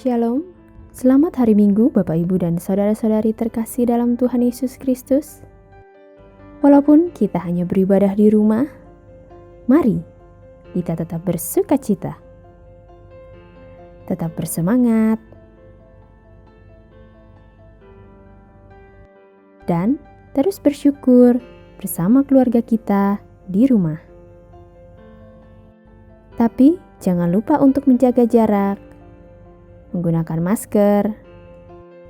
Shalom. Selamat hari Minggu Bapak Ibu dan saudara-saudari terkasih dalam Tuhan Yesus Kristus. Walaupun kita hanya beribadah di rumah, mari kita tetap bersuka cita, tetap bersemangat, dan terus bersyukur bersama keluarga kita di rumah. Tapi jangan lupa untuk menjaga jarak, menggunakan masker,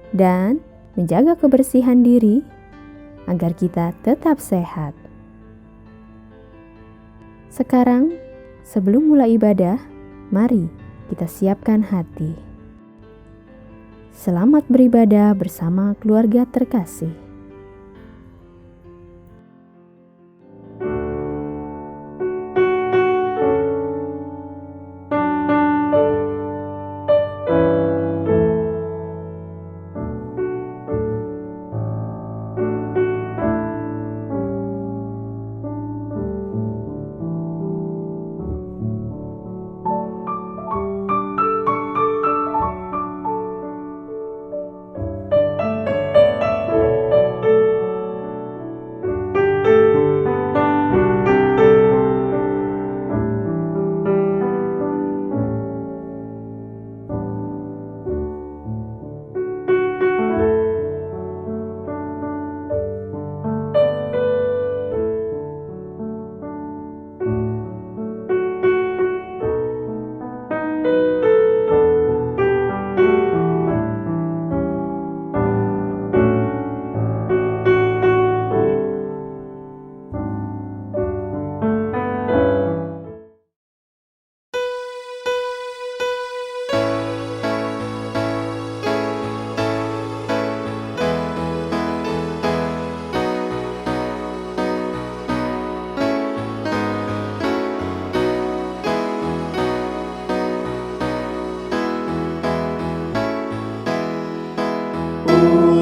dan menjaga kebersihan diri agar kita tetap sehat. Sekarang, sebelum mulai ibadah, mari kita siapkan hati. Selamat beribadah bersama keluarga terkasih.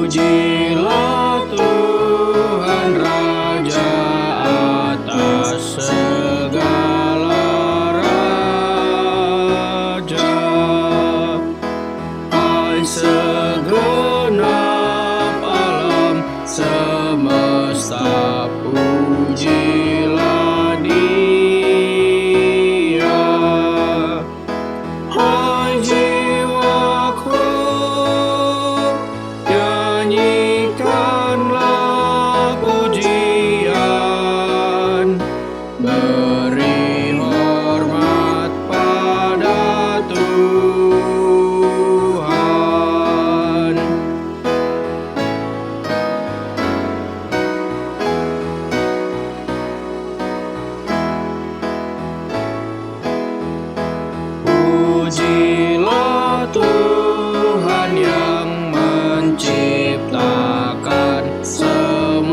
Pujilah Tuhan Raja atas segala raja. Hai segenap alam semesta, pujilah Dia. Hai jiwaku, nyanyikanlah pujian, beri hormat pada Tuhan. Pujilah Tuhan yang menciptakan semuanya,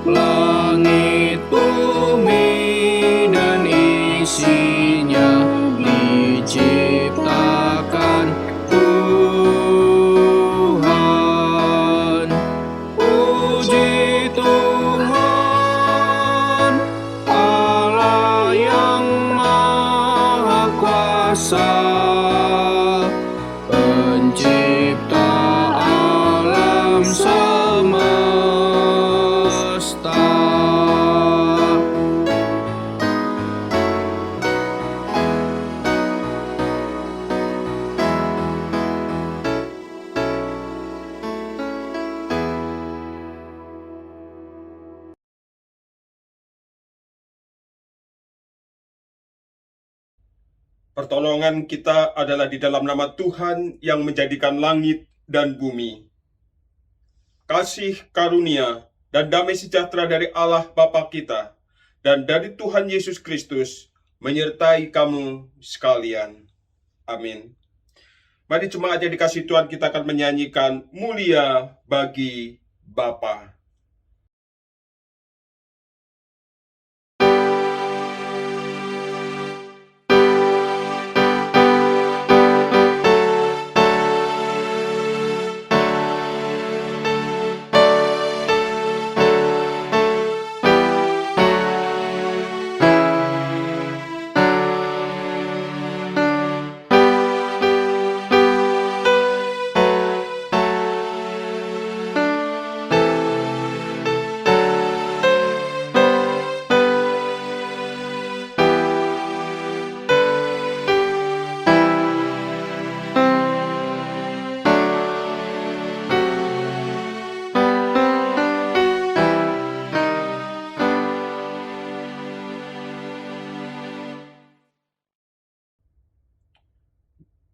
langit, bumi, dan isinya diciptakan Tuhan. Puji Tuhan, Allah yang Maha Kuasa, pencipta alam semesta. Pertolongan kita adalah di dalam nama Tuhan yang menjadikan langit dan bumi. Kasih karunia dan damai sejahtera dari Allah Bapa kita dan dari Tuhan Yesus Kristus menyertai kamu sekalian. Amin. Mari jemaat yang dikasihi Tuhan, kita akan menyanyikan Mulia Bagi Bapa.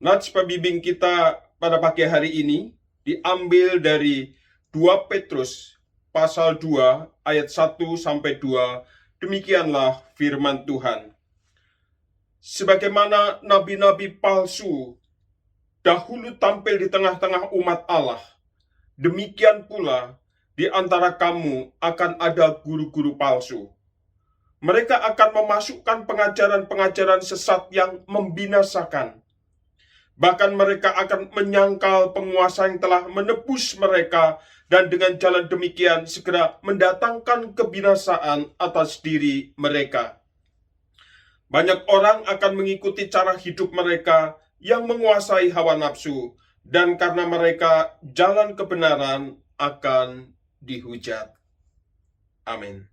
Nats pembimbing kita pada pagi hari ini diambil dari 2 Petrus pasal 2 ayat 1-2. Demikianlah firman Tuhan. Sebagaimana nabi-nabi palsu dahulu tampil di tengah-tengah umat Allah, demikian pula di antara kamu akan ada guru-guru palsu. Mereka akan memasukkan pengajaran-pengajaran sesat yang membinasakan. Bahkan mereka akan menyangkal penguasa yang telah menebus mereka, dan dengan jalan demikian segera mendatangkan kebinasaan atas diri mereka. Banyak orang akan mengikuti cara hidup mereka yang menguasai hawa nafsu, dan karena mereka jalan kebenaran akan dihujat. Amin.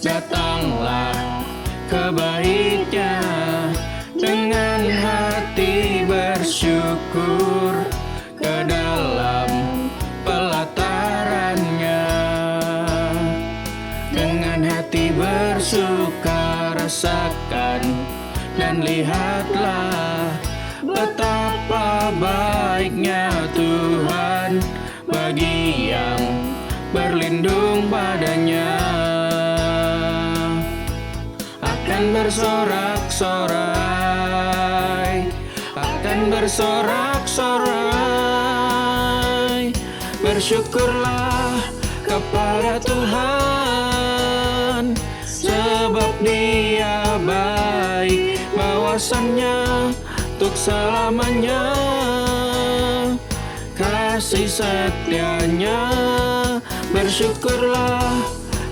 Datanglah ke Bait-Nya dengan hati bersyukur, ke dalam pelataran-Nya dengan hati bersuka. Rasakan dan lihatlah betapa baiknya Tuhan bagi yang berlindung padanya. Akan bersorak-sorai, akan bersorak-sorai. Bersyukurlah kepada Tuhan, sebab Dia baik, bawasannya untuk selamanya. Kasih setia-Nya, bersyukurlah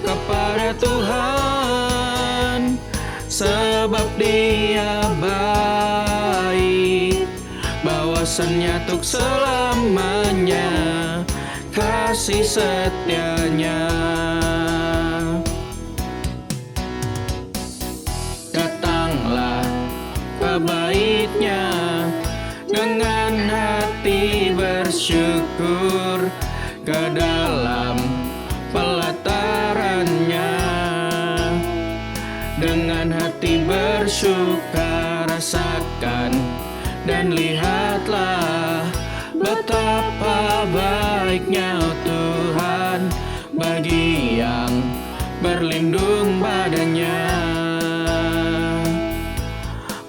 kepada Tuhan, sebab Dia baik, bawasannya untuk selamanya. Kasih setia-Nya. Datanglah ke Bait-Nya dengan hati bersyukur, ke dalam pelataran-Nya dengan hati bersuka. Rasakan dan lihatlah betapa baiknya Tuhan bagi yang berlindung padanya.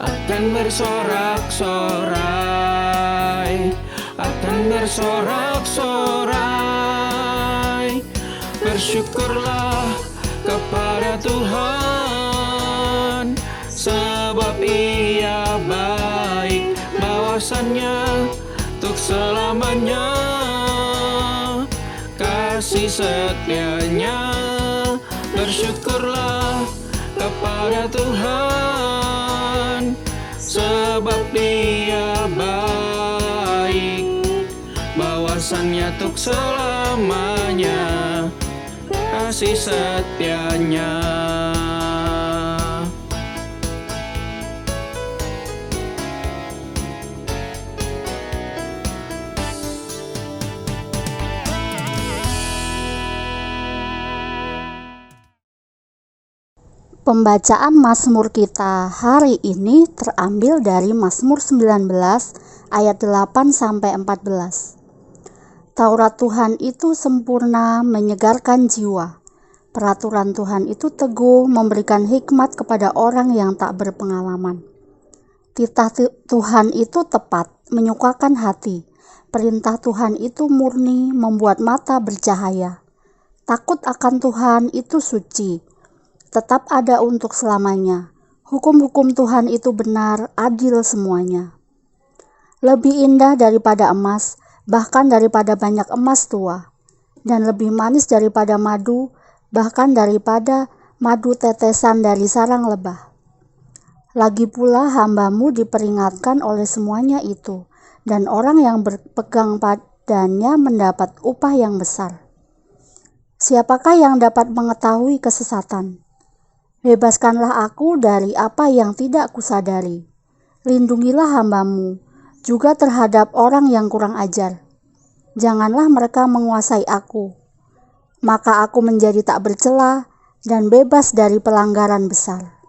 Akan bersorak-sorai, akan bersorak-sorai. Bersyukurlah kepada Tuhan, sebab Ia baik, bawasannya untuk selamanya. Kasih setia-Nya, bersyukurlah kepada Tuhan, sebab Dia baik, bawasannya untuk selamanya. Kasih setia-Nya. Pembacaan Mazmur kita hari ini terambil dari Mazmur 19 ayat 8-14. Taurat Tuhan itu sempurna, menyegarkan jiwa. Peraturan Tuhan itu teguh, memberikan hikmat kepada orang yang tak berpengalaman. Titah Tuhan itu tepat, menyukakan hati. Perintah Tuhan itu murni, membuat mata bercahaya. Takut akan Tuhan itu suci, tetap ada untuk selamanya. Hukum-hukum Tuhan itu benar, adil semuanya. Lebih indah daripada emas, bahkan daripada banyak emas tua, dan lebih manis daripada madu, bahkan daripada madu tetesan dari sarang lebah. Lagi pula hamba-Mu diperingatkan oleh semuanya itu, dan orang yang berpegang padanya mendapat upah yang besar. Siapakah yang dapat mengetahui kesesatan? Bebaskanlah aku dari apa yang tidak kusadari. Lindungilah hamba-Mu juga terhadap orang yang kurang ajar. Janganlah mereka menguasai aku, maka aku menjadi tak bercela dan bebas dari pelanggaran besar.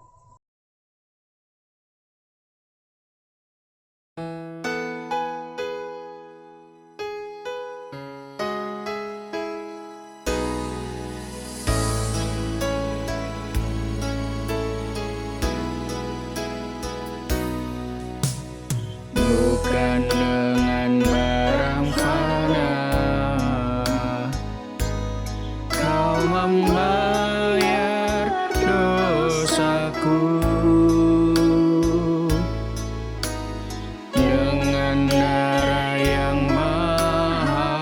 Bukan dengan barang fana kau membayar dosaku, dengan darah yang mahal,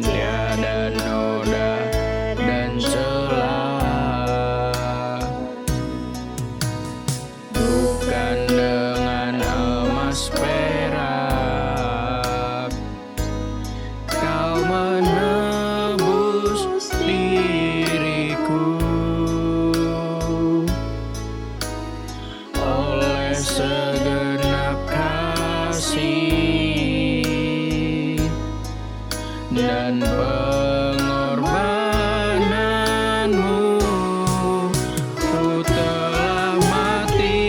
tiada noda dan celah. Bukan dengan emas perak kau menebus diriku, oleh segenap kasih dan pengorbananmu, ku telah mati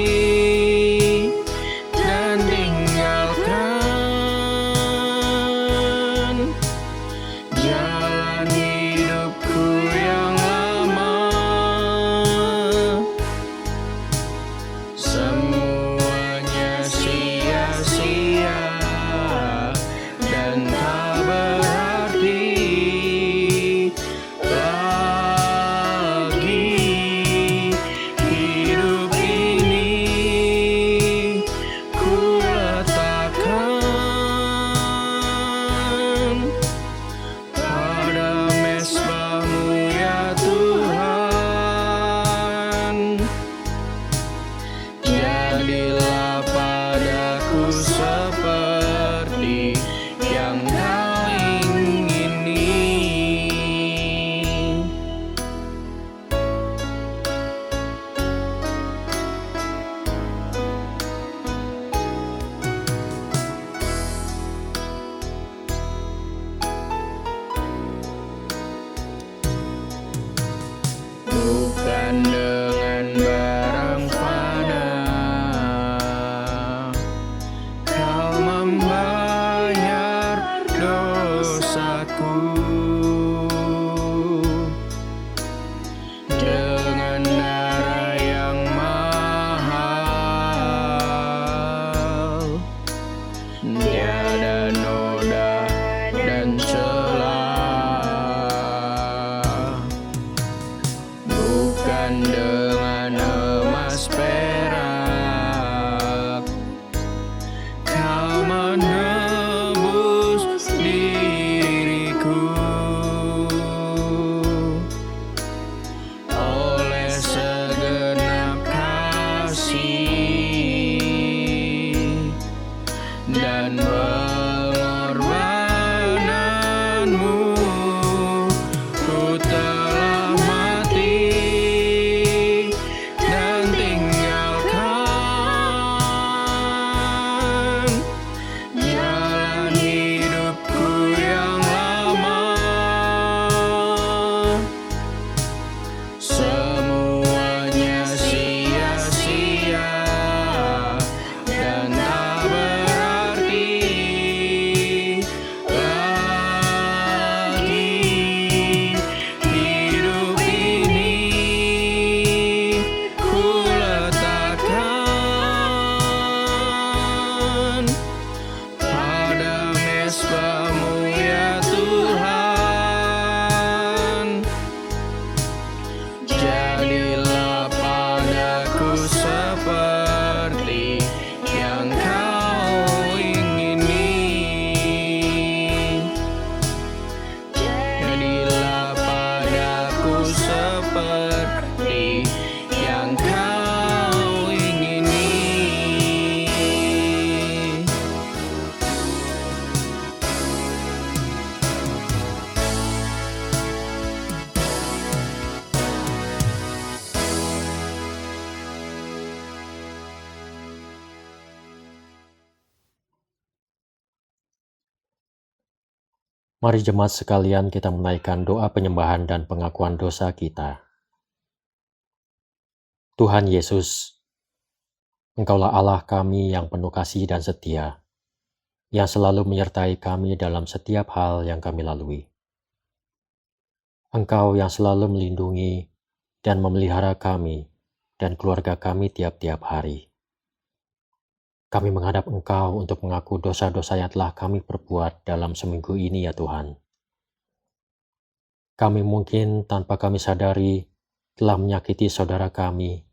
dan tinggalkan jalan hidupku yang lama. Semuanya sia-sia dan tak berarti lagi. Hidup ini ku letakkan pada mezbah-Mu ya Tuhan. Jadilah padaku seperti yang Kau ingini. Bukan dengan barang fana kau membayar dosaku, dengan darah yang mahal, tiada noda dan celah. Bukan dengan emas perak kau menebus diriku, oleh segenap kasih dan pengorbananmu, ku telah mati dan tinggalkan jalan hidupku yang lama. Semuanya sia-sia dan tak berarti lagi. Hidup ini ku letakkan pada mezbah-Mu ya Tuhan. Jadilah padaku seperti yang Kau ingini. Jadilah padaku seperti yang Kau ingini. Mari jemaat sekalian kita menaikkan doa penyembahan dan pengakuan dosa kita. Tuhan Yesus, Engkaulah Allah kami yang penuh kasih dan setia, yang selalu menyertai kami dalam setiap hal yang kami lalui. Engkau yang selalu melindungi dan memelihara kami dan keluarga kami tiap-tiap hari. Kami menghadap Engkau untuk mengaku dosa-dosa yang telah kami perbuat dalam seminggu ini ya Tuhan. Kami mungkin tanpa kami sadari telah menyakiti saudara kami,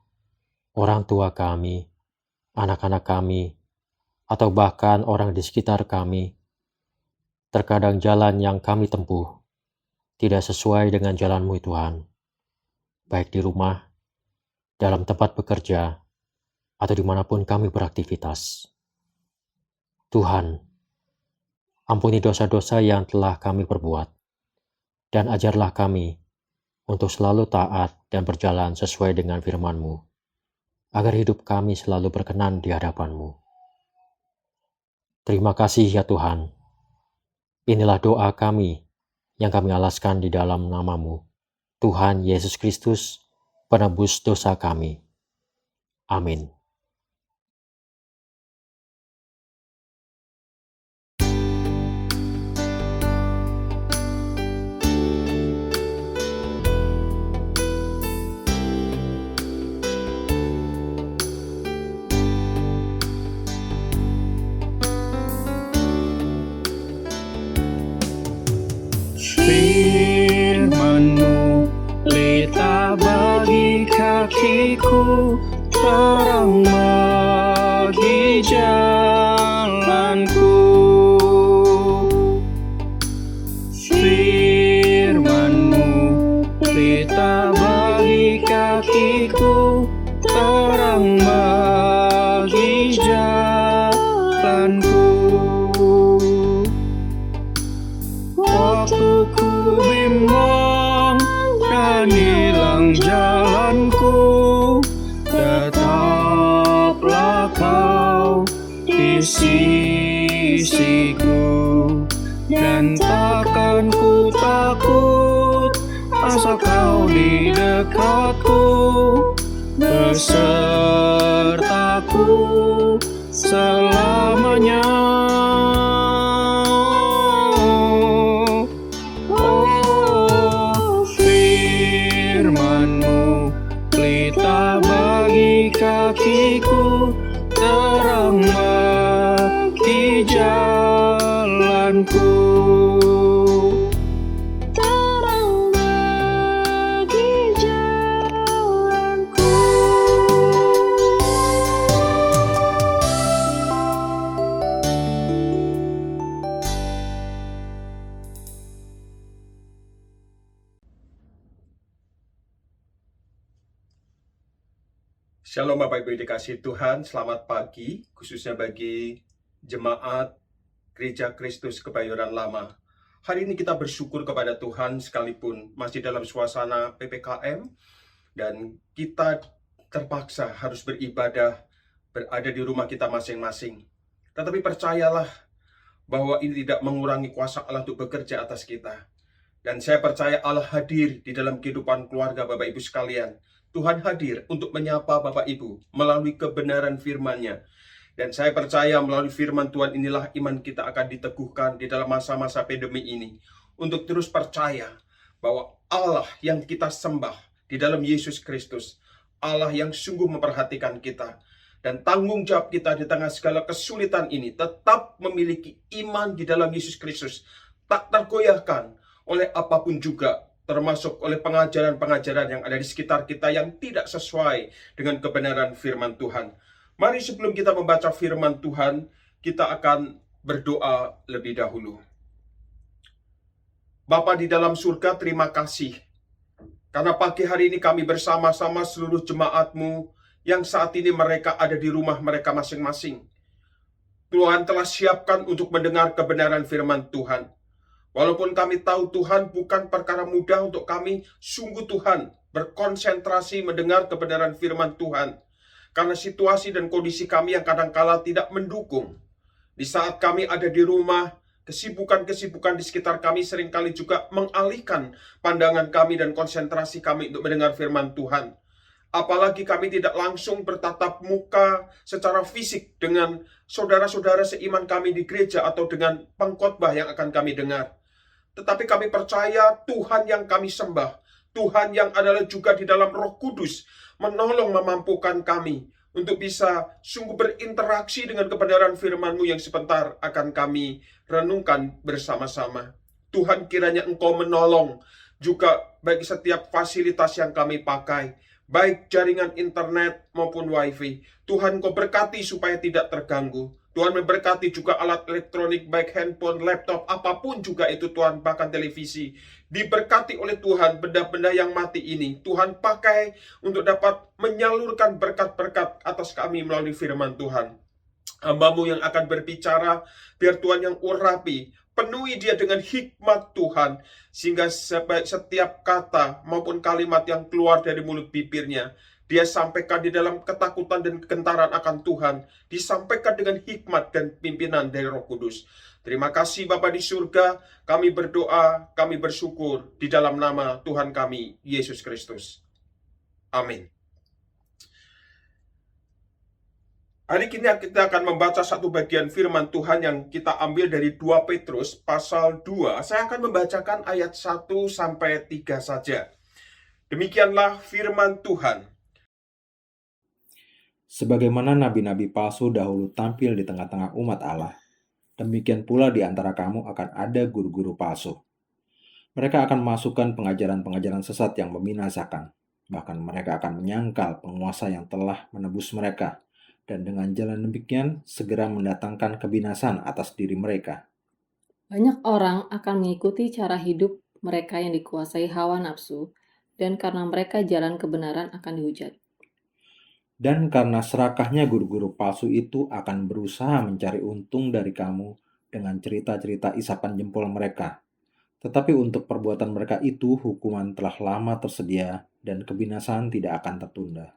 orang tua kami, anak-anak kami, atau bahkan orang di sekitar kami. Terkadang jalan yang kami tempuh tidak sesuai dengan jalan-Mu Tuhan, baik di rumah, dalam tempat bekerja, atau dimanapun kami beraktivitas. Tuhan, ampuni dosa-dosa yang telah kami perbuat, dan ajarlah kami untuk selalu taat dan berjalan sesuai dengan firman-Mu, agar hidup kami selalu berkenan di hadapan-Mu. Terima kasih ya Tuhan. Inilah doa kami yang kami alaskan di dalam nama-Mu, Tuhan Yesus Kristus, penebus dosa kami. Amin. Firman-Mu pelita bagi kakiku, terang bagi jalanku. Firman-Mu pelita bagi kakiku, terang bagi jalanku. Waktu ku bimbang dan hilang jalanku, tetaplah Kau di sisiku, dan takkan ku takut asal Kau di dekatku, besertaku selamanya. Firman-Mu pelita bagi kakiku, terang bagi jalanku. Terang bagi jalanku. Shalom Bapak Ibu dikasihi Tuhan, selamat pagi, khususnya bagi jemaat Gereja Kristus Kebayoran Lama. Hari ini kita bersyukur kepada Tuhan sekalipun masih dalam suasana PPKM dan kita terpaksa harus beribadah berada di rumah kita masing-masing. Tetapi percayalah bahwa ini tidak mengurangi kuasa Allah untuk bekerja atas kita. Dan saya percaya Allah hadir di dalam kehidupan keluarga Bapak Ibu sekalian. Tuhan hadir untuk menyapa Bapak Ibu melalui kebenaran firman-Nya. Dan saya percaya melalui firman Tuhan inilah iman kita akan diteguhkan di dalam masa-masa pandemi ini. Untuk terus percaya bahwa Allah yang kita sembah di dalam Yesus Kristus, Allah yang sungguh memperhatikan kita. Dan tanggung jawab kita di tengah segala kesulitan ini tetap memiliki iman di dalam Yesus Kristus. Tak tergoyahkan oleh apapun juga, termasuk oleh pengajaran-pengajaran yang ada di sekitar kita yang tidak sesuai dengan kebenaran firman Tuhan. Mari sebelum kita membaca firman Tuhan, kita akan berdoa lebih dahulu. Bapa di dalam surga, terima kasih. Karena pagi hari ini kami bersama-sama seluruh jemaat-Mu yang saat ini mereka ada di rumah mereka masing-masing. Tuhan telah siapkan untuk mendengar kebenaran firman Tuhan. Walaupun kami tahu Tuhan bukan perkara mudah untuk kami, sungguh Tuhan berkonsentrasi mendengar kebenaran firman Tuhan. Karena situasi dan kondisi kami yang kadangkala tidak mendukung. Di saat kami ada di rumah, Kesibukan-kesibukan di sekitar kami seringkali juga mengalihkan pandangan kami dan konsentrasi kami untuk mendengar firman Tuhan. Apalagi kami tidak langsung bertatap muka secara fisik dengan saudara-saudara seiman kami di gereja atau dengan pengkhotbah yang akan kami dengar. Tetapi kami percaya Tuhan yang kami sembah, Tuhan yang adalah juga di dalam Roh Kudus, menolong memampukan kami untuk bisa sungguh berinteraksi dengan kebenaran firman-Mu yang sebentar akan kami renungkan bersama-sama. Tuhan, kiranya Engkau menolong juga bagi setiap fasilitas yang kami pakai, baik jaringan internet maupun wifi. Tuhan, Engkau berkati supaya tidak terganggu. Tuhan memberkati juga alat elektronik, baik handphone, laptop, apapun juga itu Tuhan, bahkan televisi. Diberkati oleh Tuhan, benda-benda yang mati ini Tuhan pakai untuk dapat menyalurkan berkat-berkat atas kami melalui firman Tuhan. Hamba-Mu yang akan berbicara, biar Tuhan yang urapi, penuhi dia dengan hikmat Tuhan, sehingga setiap kata maupun kalimat yang keluar dari mulut bibirnya, dia sampaikan di dalam ketakutan dan kegentaran akan Tuhan, disampaikan dengan hikmat dan pimpinan dari Roh Kudus. Terima kasih Bapa di surga, kami berdoa, kami bersyukur di dalam nama Tuhan kami, Yesus Kristus. Amin. Hari ini kita akan membaca satu bagian firman Tuhan yang kita ambil dari 2 Petrus pasal 2. Saya akan membacakan ayat 1 sampai 3 saja. Demikianlah firman Tuhan. Sebagaimana nabi-nabi palsu dahulu tampil di tengah-tengah umat Allah, demikian pula di antara kamu akan ada guru-guru palsu. Mereka akan memasukkan pengajaran-pengajaran sesat yang membinasakan. Bahkan mereka akan menyangkal penguasa yang telah menebus mereka, dan dengan jalan demikian segera mendatangkan kebinasan atas diri mereka. Banyak orang akan mengikuti cara hidup mereka yang dikuasai hawa nafsu, dan karena mereka jalan kebenaran akan dihujat. Dan karena serakahnya guru-guru palsu itu akan berusaha mencari untung dari kamu dengan cerita-cerita isapan jempol mereka. Tetapi untuk perbuatan mereka itu hukuman telah lama tersedia dan kebinasan tidak akan tertunda.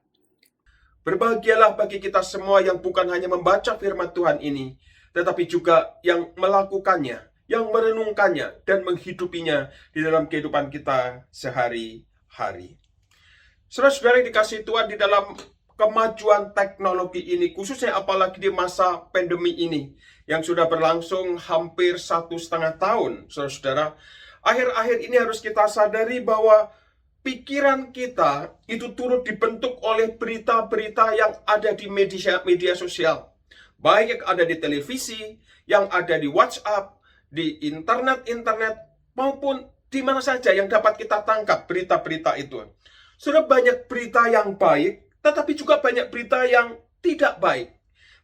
Berbahagialah bagi kita semua yang bukan hanya membaca firman Tuhan ini, tetapi juga yang melakukannya, yang merenungkannya, dan menghidupinya di dalam kehidupan kita sehari-hari. Saudara-saudara yang dikasihi Tuhan, di dalam kemajuan teknologi ini, khususnya apalagi di masa pandemi ini, yang sudah berlangsung hampir 1,5 tahun, saudara-saudara, akhir-akhir ini harus kita sadari bahwa pikiran kita itu turut dibentuk oleh berita-berita yang ada di media sosial. Baik yang ada di televisi, yang ada di WhatsApp, di internet, maupun di mana saja yang dapat kita tangkap berita-berita itu. Sudah banyak berita yang baik, tetapi juga banyak berita yang tidak baik.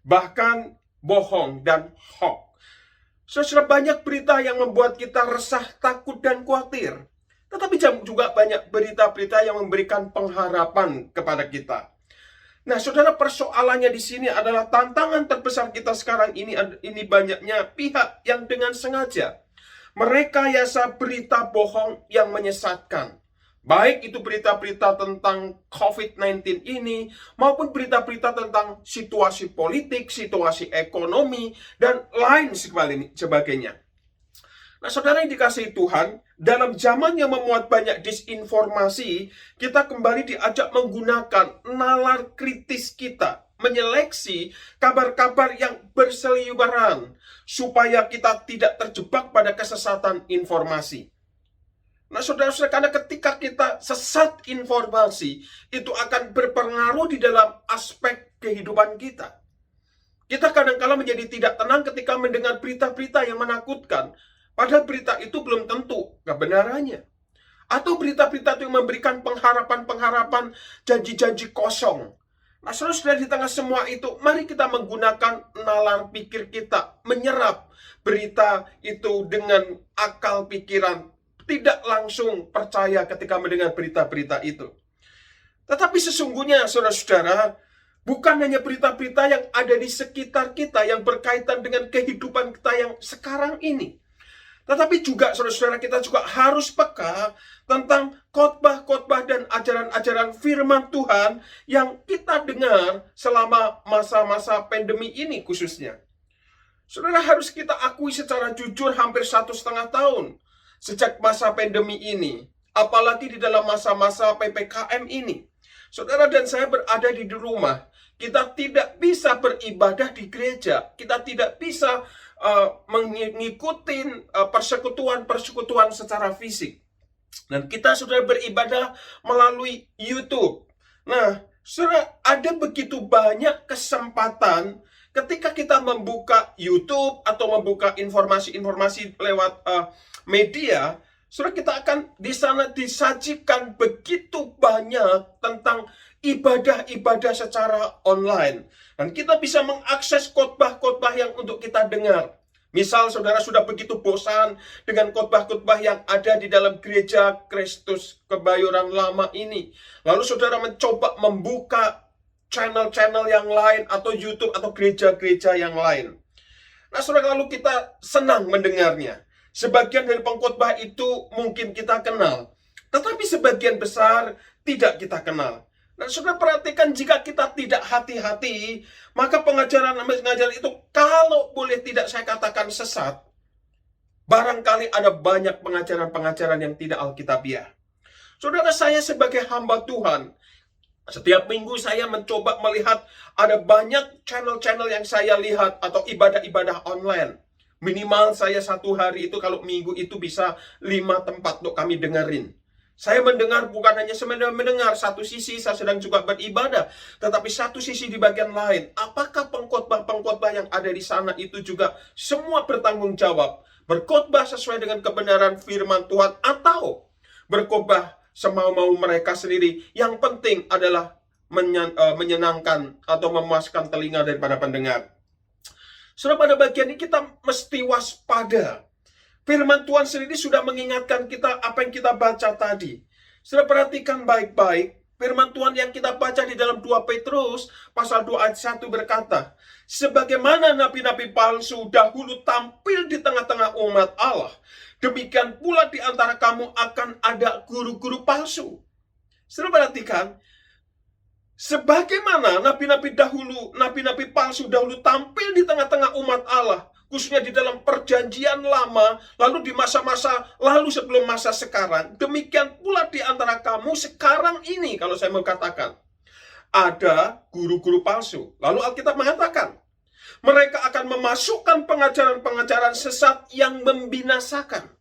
Bahkan bohong dan hoax. Sudah banyak berita yang membuat kita resah, takut, dan khawatir. Tetapi juga banyak berita-berita yang memberikan pengharapan kepada kita. Nah, saudara, persoalannya di sini adalah tantangan terbesar kita sekarang ini banyaknya pihak yang dengan sengaja merekayasa berita bohong yang menyesatkan. Baik itu berita-berita tentang COVID-19 ini, maupun berita-berita tentang situasi politik, situasi ekonomi, dan lain sebagainya. Nah, saudara yang dikasihi Tuhan, dalam zaman yang memuat banyak disinformasi, kita kembali diajak menggunakan nalar kritis kita, menyeleksi kabar-kabar yang berseliweran, supaya kita tidak terjebak pada kesesatan informasi. Nah, saudara-saudara, karena ketika kita sesat informasi, itu akan berpengaruh di dalam aspek kehidupan kita. Kita kadang-kala menjadi tidak tenang ketika mendengar berita-berita yang menakutkan, padahal berita itu belum tentu kebenarannya. Atau berita-berita itu yang memberikan pengharapan-pengharapan, janji-janji kosong. Nah, saudara-saudara, di tengah semua itu, mari kita menggunakan nalar pikir kita, menyerap berita itu dengan akal pikiran, tidak langsung percaya ketika mendengar berita-berita itu. Tetapi sesungguhnya, saudara-saudara, bukan hanya berita-berita yang ada di sekitar kita yang berkaitan dengan kehidupan kita yang sekarang ini. Tetapi juga, saudara-saudara, kita juga harus peka tentang khotbah-khotbah dan ajaran-ajaran firman Tuhan yang kita dengar selama masa-masa pandemi ini khususnya. Saudara, harus kita akui secara jujur hampir 1,5 tahun sejak masa pandemi ini, apalagi di dalam masa-masa PPKM ini. Saudara dan saya berada di rumah, kita tidak bisa beribadah di gereja, kita tidak bisa mengikuti persekutuan-persekutuan secara fisik. Dan kita sudah beribadah melalui YouTube. Nah, saudara, ada begitu banyak kesempatan ketika kita membuka YouTube atau membuka informasi-informasi lewat media, saudara, kita akan di sana disajikan begitu banyak tentang ibadah-ibadah secara online. Dan kita bisa mengakses khotbah-khotbah yang untuk kita dengar. Misal saudara sudah begitu bosan dengan khotbah-khotbah yang ada di dalam gereja Kristus Kebayoran Lama ini. Lalu saudara mencoba membuka channel-channel yang lain atau YouTube atau gereja-gereja yang lain. Nah, saudara, lalu kita senang mendengarnya. Sebagian dari pengkhotbah itu mungkin kita kenal, tetapi sebagian besar tidak kita kenal. Dan saudara perhatikan, jika kita tidak hati-hati, maka pengajaran itu kalau boleh tidak saya katakan sesat, barangkali ada banyak pengajaran-pengajaran yang tidak alkitabiah. Saudara, saya sebagai hamba Tuhan, setiap minggu saya mencoba melihat ada banyak channel-channel yang saya lihat atau ibadah-ibadah online. Minimal saya satu hari itu kalau minggu itu bisa 5 tempat untuk kami dengerin. Saya mendengar bukan hanya mendengar satu sisi saya sedang juga beribadah, tetapi satu sisi di bagian lain. Apakah pengkhotbah-pengkhotbah yang ada di sana itu juga semua bertanggung jawab, berkhotbah sesuai dengan kebenaran firman Tuhan, atau berkhotbah semau-mau mereka sendiri? Yang penting adalah menyenangkan atau memuaskan telinga daripada pendengar. Saudara, pada bagian ini kita mesti waspada. Firman Tuhan sendiri sudah mengingatkan kita apa yang kita baca tadi. Saudara, perhatikan baik-baik. Firman Tuhan yang kita baca di dalam 2 Petrus pasal 2 ayat 1 berkata, sebagaimana nabi-nabi palsu dahulu tampil di tengah-tengah umat Allah, demikian pula di antara kamu akan ada guru-guru palsu. Saudara, perhatikan, sebagaimana nabi-nabi palsu dahulu tampil di tengah-tengah umat Allah, khususnya di dalam perjanjian lama, lalu di masa-masa lalu sebelum masa sekarang, demikian pula di antara kamu sekarang ini, kalau saya mau katakan, ada guru-guru palsu. Lalu Alkitab mengatakan, mereka akan memasukkan pengajaran-pengajaran sesat yang membinasakan.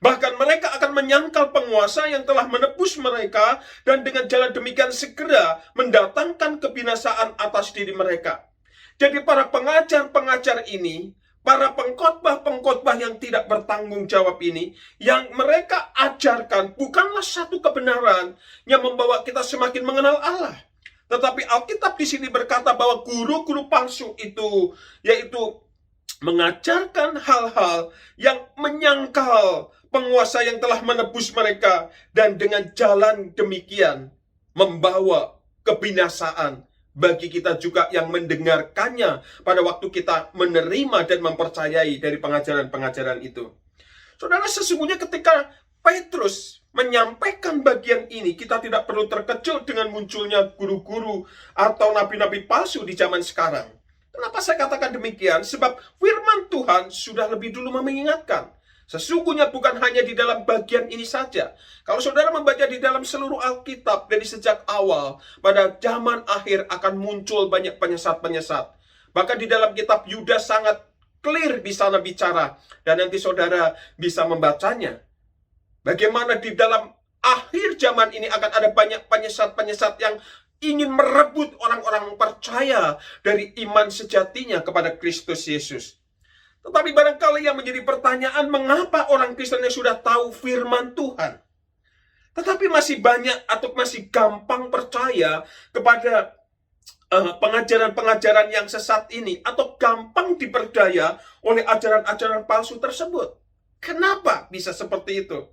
Bahkan mereka akan menyangkal penguasa yang telah menebus mereka, dan dengan jalan demikian segera mendatangkan kebinasaan atas diri mereka. Jadi para pengajar-pengajar ini, para pengkhotbah-pengkhotbah yang tidak bertanggung jawab ini, yang mereka ajarkan bukanlah satu kebenaran yang membawa kita semakin mengenal Allah. Tetapi Alkitab di sini berkata bahwa guru-guru palsu itu, yaitu mengajarkan hal-hal yang menyangkal penguasa yang telah menebus mereka, dan dengan jalan demikian membawa kebinasaan bagi kita juga yang mendengarkannya pada waktu kita menerima dan mempercayai dari pengajaran-pengajaran itu. Saudara, sesungguhnya ketika Petrus menyampaikan bagian ini, kita tidak perlu terkejut dengan munculnya guru-guru atau nabi-nabi palsu di zaman sekarang. Kenapa saya katakan demikian? Sebab firman Tuhan sudah lebih dulu mengingatkan. Sesungguhnya bukan hanya di dalam bagian ini saja. Kalau saudara membaca di dalam seluruh Alkitab dari sejak awal, pada zaman akhir akan muncul banyak penyesat-penyesat. Bahkan di dalam kitab Yudas sangat clear di sana bicara, dan nanti saudara bisa membacanya. Bagaimana di dalam akhir zaman ini akan ada banyak penyesat-penyesat yang ingin merebut orang-orang percaya dari iman sejatinya kepada Kristus Yesus. Tetapi barangkali yang menjadi pertanyaan, mengapa orang Kristen yang sudah tahu firman Tuhan, tetapi masih banyak atau masih gampang percaya kepada pengajaran-pengajaran yang sesat ini, atau gampang diperdaya oleh ajaran-ajaran palsu tersebut? Kenapa bisa seperti itu?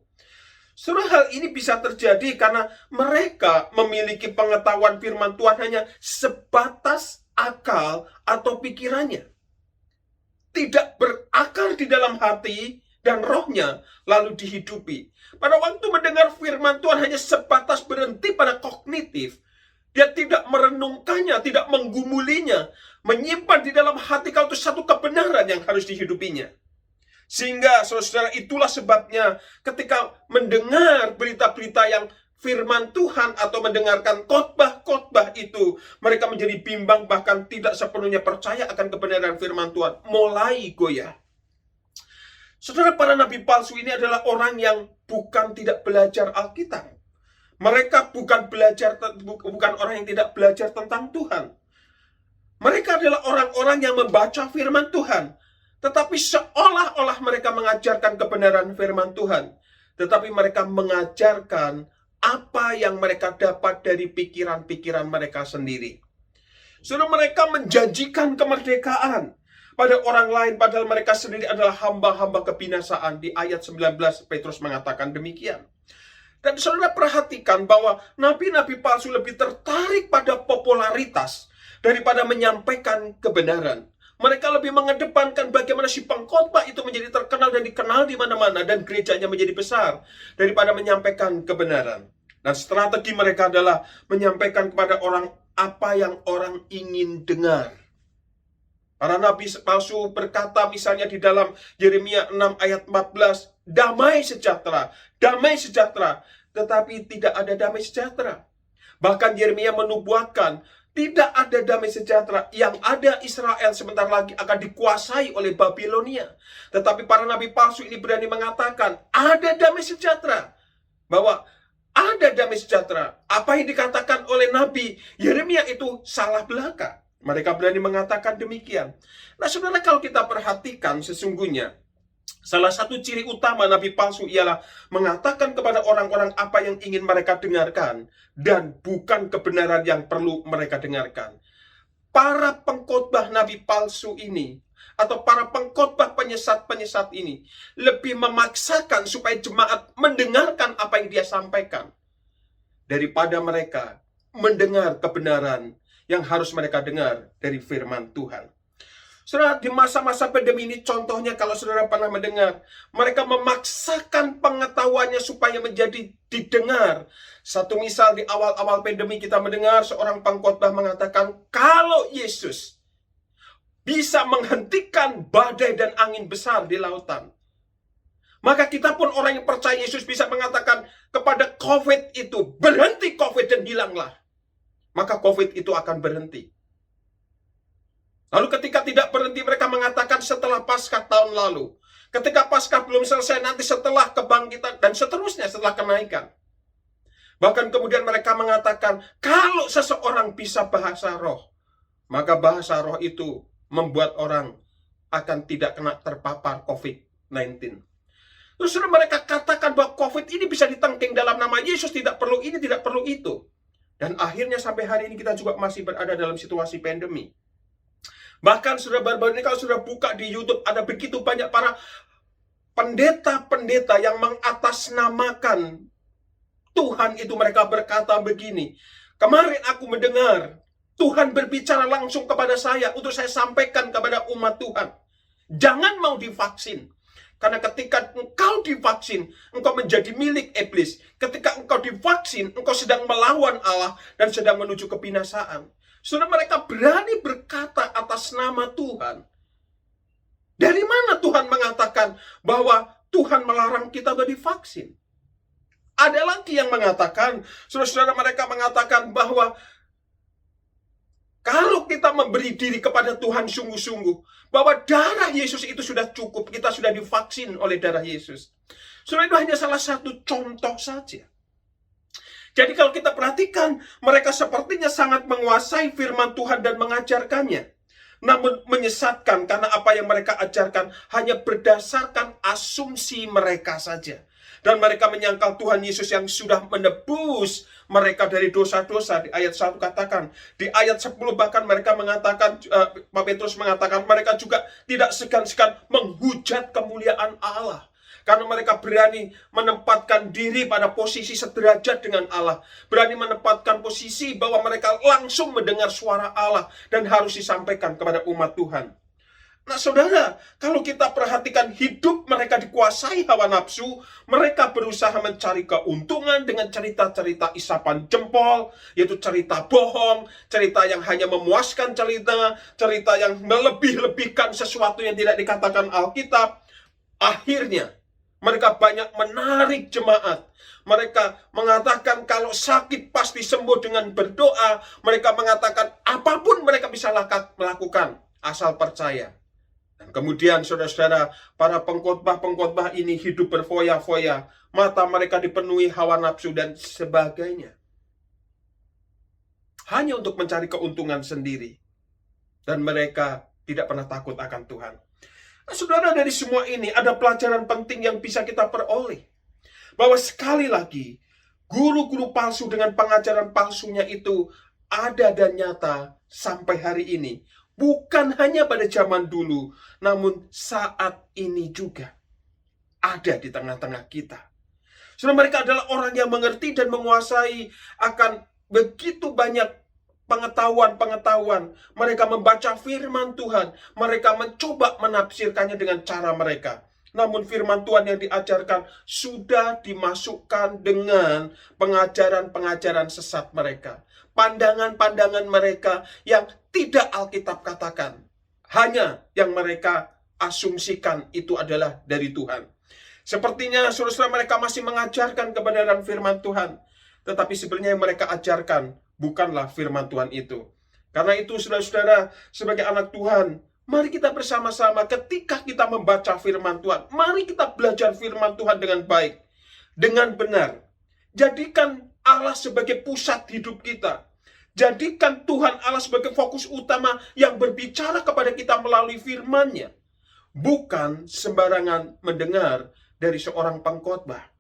Saudara, hal ini bisa terjadi karena mereka memiliki pengetahuan firman Tuhan hanya sebatas akal atau pikirannya. Tidak berakar di dalam hati dan rohnya lalu dihidupi. Pada waktu mendengar firman Tuhan hanya sebatas berhenti pada kognitif, Dia tidak merenungkannya, tidak menggumulinya, menyimpan di dalam hati kalau itu satu kebenaran yang harus dihidupinya. Sehingga saudara, itulah sebabnya ketika mendengar berita-berita yang firman Tuhan atau mendengarkan khotbah-khotbah itu, mereka menjadi bimbang, bahkan tidak sepenuhnya percaya akan kebenaran firman Tuhan, mulai goyah. Saudara, para nabi palsu ini adalah orang yang bukan tidak belajar Alkitab. Mereka bukan orang yang tidak belajar tentang Tuhan. Mereka adalah orang-orang yang membaca firman Tuhan, tetapi seolah-olah mereka mengajarkan kebenaran firman Tuhan, tetapi mereka mengajarkan apa yang mereka dapat dari pikiran-pikiran mereka sendiri. Saudara, mereka menjanjikan kemerdekaan pada orang lain, padahal mereka sendiri adalah hamba-hamba kebinasaan. Di ayat 19 Petrus mengatakan demikian. Dan saudara perhatikan bahwa nabi-nabi palsu lebih tertarik pada popularitas daripada menyampaikan kebenaran. Mereka lebih mengedepankan bagaimana si pengkhotbah itu menjadi terkenal dan dikenal di mana-mana dan gerejanya menjadi besar daripada menyampaikan kebenaran. Dan strategi mereka adalah menyampaikan kepada orang apa yang orang ingin dengar. Para nabi palsu berkata misalnya di dalam Yeremia 6 ayat 14, damai sejahtera, tetapi tidak ada damai sejahtera. Bahkan Yeremia menubuatkan, tidak ada damai sejahtera, yang ada Israel sebentar lagi akan dikuasai oleh Babilonia. Tetapi para nabi palsu ini berani mengatakan, ada damai sejahtera. Bahwa ada damai sejahtera. Apa yang dikatakan oleh Nabi Yeremia itu salah belaka. Mereka berani mengatakan demikian. Nah saudara, kalau kita perhatikan sesungguhnya, salah satu ciri utama nabi palsu ialah mengatakan kepada orang-orang apa yang ingin mereka dengarkan dan bukan kebenaran yang perlu mereka dengarkan. Para pengkhotbah nabi palsu ini atau para pengkhotbah penyesat-penyesat ini lebih memaksakan supaya jemaat mendengarkan apa yang dia sampaikan daripada mereka mendengar kebenaran yang harus mereka dengar dari firman Tuhan. Saudara, di masa-masa pandemi ini contohnya kalau saudara pernah mendengar, mereka memaksakan pengetahuannya supaya menjadi didengar. Satu misal di awal-awal pandemi kita mendengar seorang pengkhotbah mengatakan, kalau Yesus bisa menghentikan badai dan angin besar di lautan, maka kita pun orang yang percaya Yesus bisa mengatakan kepada COVID itu, berhenti COVID dan hilanglah. Maka COVID itu akan berhenti. Lalu ketika tidak berhenti, mereka mengatakan setelah Paskah tahun lalu. Ketika Paskah belum selesai, nanti setelah kebangkitan, dan seterusnya setelah kenaikan. Bahkan kemudian mereka mengatakan, kalau seseorang bisa bahasa roh, maka bahasa roh itu membuat orang akan tidak kena terpapar COVID-19. Terus mereka katakan bahwa COVID ini bisa ditengking dalam nama Yesus, tidak perlu ini, tidak perlu itu. Dan akhirnya sampai hari ini kita juga masih berada dalam situasi pandemi. Bahkan sudah baru-baru ini kalau sudah buka di YouTube, ada begitu banyak para pendeta-pendeta yang mengatasnamakan Tuhan itu. Mereka berkata begini, kemarin aku mendengar Tuhan berbicara langsung kepada saya untuk saya sampaikan kepada umat Tuhan. Jangan mau divaksin. Karena ketika engkau divaksin, engkau menjadi milik iblis. Ketika engkau divaksin, engkau sedang melawan Allah dan sedang menuju kebinasaan. Saudara, mereka berani berkata atas nama Tuhan. Dari mana Tuhan mengatakan bahwa Tuhan melarang kita untuk divaksin? Ada lagi yang mengatakan, saudara-saudara, mereka mengatakan bahwa kalau kita memberi diri kepada Tuhan sungguh-sungguh, bahwa darah Yesus itu sudah cukup, kita sudah divaksin oleh darah Yesus. Saudara, itu hanya salah satu contoh saja. Jadi kalau kita perhatikan, mereka sepertinya sangat menguasai firman Tuhan dan mengajarkannya. Namun menyesatkan karena apa yang mereka ajarkan hanya berdasarkan asumsi mereka saja. Dan mereka menyangkal Tuhan Yesus yang sudah menebus mereka dari dosa-dosa. Di ayat 1 katakan, di ayat 10 bahkan mereka mengatakan, Pak Petrus mengatakan, mereka juga tidak segan-segan menghujat kemuliaan Allah. Karena mereka berani menempatkan diri pada posisi sederajat dengan Allah. Berani menempatkan posisi bahwa mereka langsung mendengar suara Allah dan harus disampaikan kepada umat Tuhan. Nah saudara, kalau kita perhatikan hidup mereka dikuasai hawa nafsu, mereka berusaha mencari keuntungan dengan cerita-cerita isapan jempol, yaitu cerita bohong, cerita yang hanya memuaskan cerita yang melebih-lebihkan sesuatu yang tidak dikatakan Alkitab. Akhirnya, mereka banyak menarik jemaat. Mereka mengatakan kalau sakit pasti sembuh dengan berdoa. Mereka mengatakan apapun mereka bisa melakukan, asal percaya. Dan kemudian saudara-saudara, para pengkhotbah ini hidup berfoya-foya. Mata mereka dipenuhi hawa nafsu dan sebagainya. Hanya untuk mencari keuntungan sendiri. Dan mereka tidak pernah takut akan Tuhan. Nah, saudara, dari semua ini ada pelajaran penting yang bisa kita peroleh. Bahwa sekali lagi, guru-guru palsu dengan pengajaran palsunya itu ada dan nyata sampai hari ini. Bukan hanya pada zaman dulu, namun saat ini juga ada di tengah-tengah kita. Saudara, mereka adalah orang yang mengerti dan menguasai akan begitu banyak pengetahuan. Mereka membaca firman Tuhan. Mereka mencoba menafsirkannya dengan cara mereka. Namun firman Tuhan yang diajarkan sudah dimasukkan dengan pengajaran-pengajaran sesat mereka. Pandangan-pandangan mereka yang tidak Alkitab katakan. Hanya yang mereka asumsikan itu adalah dari Tuhan. Sepertinya saudara mereka masih mengajarkan kebenaran firman Tuhan. Tetapi sebenarnya yang mereka ajarkan bukanlah firman Tuhan itu. Karena itu saudara-saudara, sebagai anak Tuhan, mari kita bersama-sama ketika kita membaca firman Tuhan, mari kita belajar firman Tuhan dengan baik, dengan benar. Jadikan Allah sebagai pusat hidup kita. Jadikan Tuhan Allah sebagai fokus utama yang berbicara kepada kita melalui firman-Nya. Bukan sembarangan mendengar dari seorang pengkhotbah.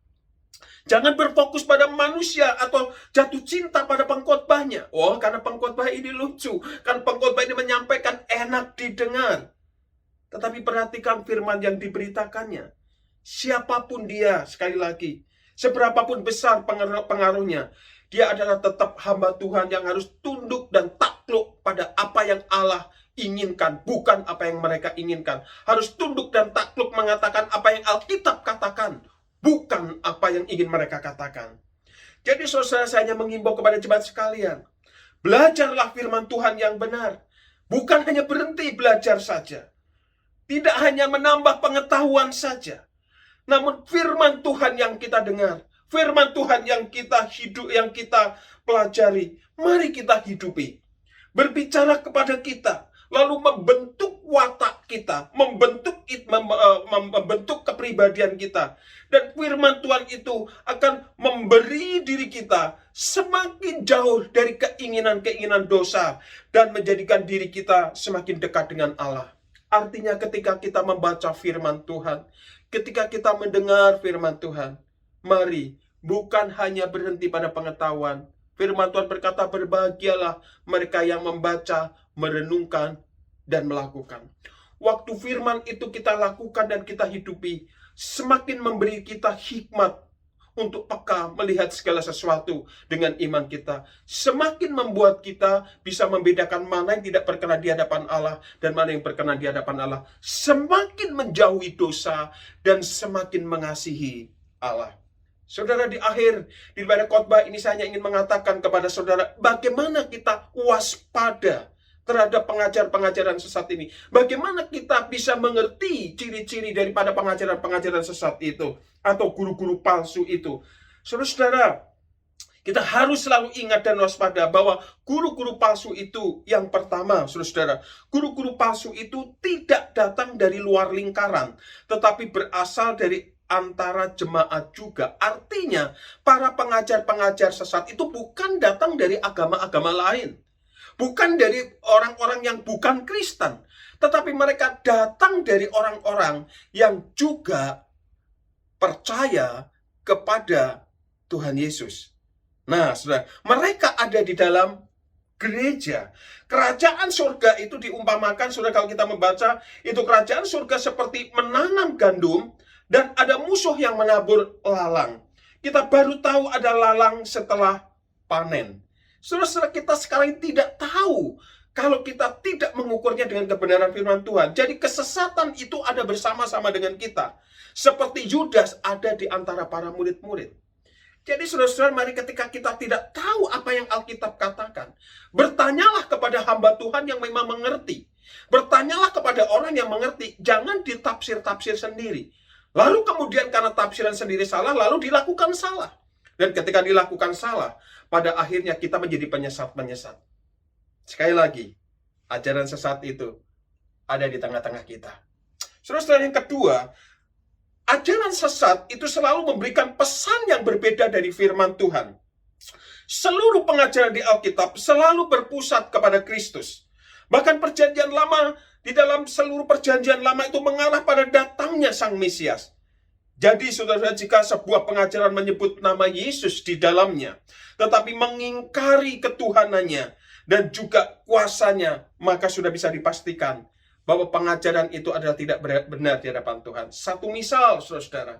Jangan berfokus pada manusia atau jatuh cinta pada pengkhotbahnya. Oh, karena pengkhotbah ini lucu. Kan pengkhotbah ini menyampaikan enak didengar. Tetapi perhatikan firman yang diberitakannya. Siapapun dia, sekali lagi, seberapapun besar pengaruhnya, dia adalah tetap hamba Tuhan yang harus tunduk dan takluk pada apa yang Allah inginkan, bukan apa yang mereka inginkan. Harus tunduk dan takluk mengatakan apa yang Alkitab katakan, bukan apa yang ingin mereka katakan. Jadi saudara, saya hanya mengimbau kepada jemaat sekalian, belajarlah firman Tuhan yang benar. Bukan hanya berhenti belajar saja. Tidak hanya menambah pengetahuan saja. Namun firman Tuhan yang kita dengar, firman Tuhan yang kita hidup, yang kita pelajari, mari kita hidupi. Berbicara kepada kita, lalu membentuk watak kita, membentuk kepribadian kita. Dan firman Tuhan itu akan memberi diri kita semakin jauh dari keinginan-keinginan dosa dan menjadikan diri kita semakin dekat dengan Allah. Artinya ketika kita membaca firman Tuhan, ketika kita mendengar firman Tuhan, mari bukan hanya berhenti pada pengetahuan. Firman Tuhan berkata, berbahagialah mereka yang membaca, merenungkan, dan melakukan. Waktu firman itu kita lakukan dan kita hidupi, semakin memberi kita hikmat untuk peka melihat segala sesuatu dengan iman kita. Semakin membuat kita bisa membedakan mana yang tidak berkenan di hadapan Allah dan mana yang berkenan di hadapan Allah. Semakin menjauhi dosa dan semakin mengasihi Allah. Saudara, di akhir daripada khotbah ini saya hanya ingin mengatakan kepada saudara, bagaimana kita waspada terhadap pengajaran-pengajaran sesat ini. Bagaimana kita bisa mengerti ciri-ciri daripada pengajaran-pengajaran sesat itu atau guru-guru palsu itu. Saudara-saudara, kita harus selalu ingat dan waspada bahwa guru-guru palsu itu, yang pertama, saudara-saudara, guru-guru palsu itu tidak datang dari luar lingkaran, tetapi berasal dari antara jemaat juga. Artinya, para pengajar-pengajar sesat itu bukan datang dari agama-agama lain. Bukan dari orang-orang yang bukan Kristen. Tetapi mereka datang dari orang-orang yang juga percaya kepada Tuhan Yesus. Nah, saudara, mereka ada di dalam gereja. Kerajaan surga itu diumpamakan, saudara, kalau kita membaca, itu kerajaan surga seperti menanam gandum, dan ada musuh yang menabur lalang. Kita baru tahu ada lalang setelah panen. Saudara-saudara, kita sekarang tidak tahu kalau kita tidak mengukurnya dengan kebenaran firman Tuhan. Jadi kesesatan itu ada bersama-sama dengan kita. Seperti Yudas ada di antara para murid-murid. Jadi saudara-saudara, mari ketika kita tidak tahu apa yang Alkitab katakan, bertanyalah kepada hamba Tuhan yang memang mengerti. Bertanyalah kepada orang yang mengerti, jangan ditafsir-tafsir sendiri. Lalu kemudian karena tafsiran sendiri salah, lalu dilakukan salah. Dan ketika dilakukan salah, pada akhirnya kita menjadi penyesat-penyesat. Sekali lagi, ajaran sesat itu ada di tengah-tengah kita. Saudara-saudara, yang kedua, ajaran sesat itu selalu memberikan pesan yang berbeda dari firman Tuhan. Seluruh pengajaran di Alkitab selalu berpusat kepada Kristus. Bahkan perjanjian lama, di dalam seluruh perjanjian lama itu mengarah pada datangnya Sang Mesias. Jadi saudara, jika sebuah pengajaran menyebut nama Yesus di dalamnya, tetapi mengingkari ketuhanannya dan juga kuasanya, maka sudah bisa dipastikan bahwa pengajaran itu adalah tidak benar di hadapan Tuhan. Satu misal, saudara-saudara,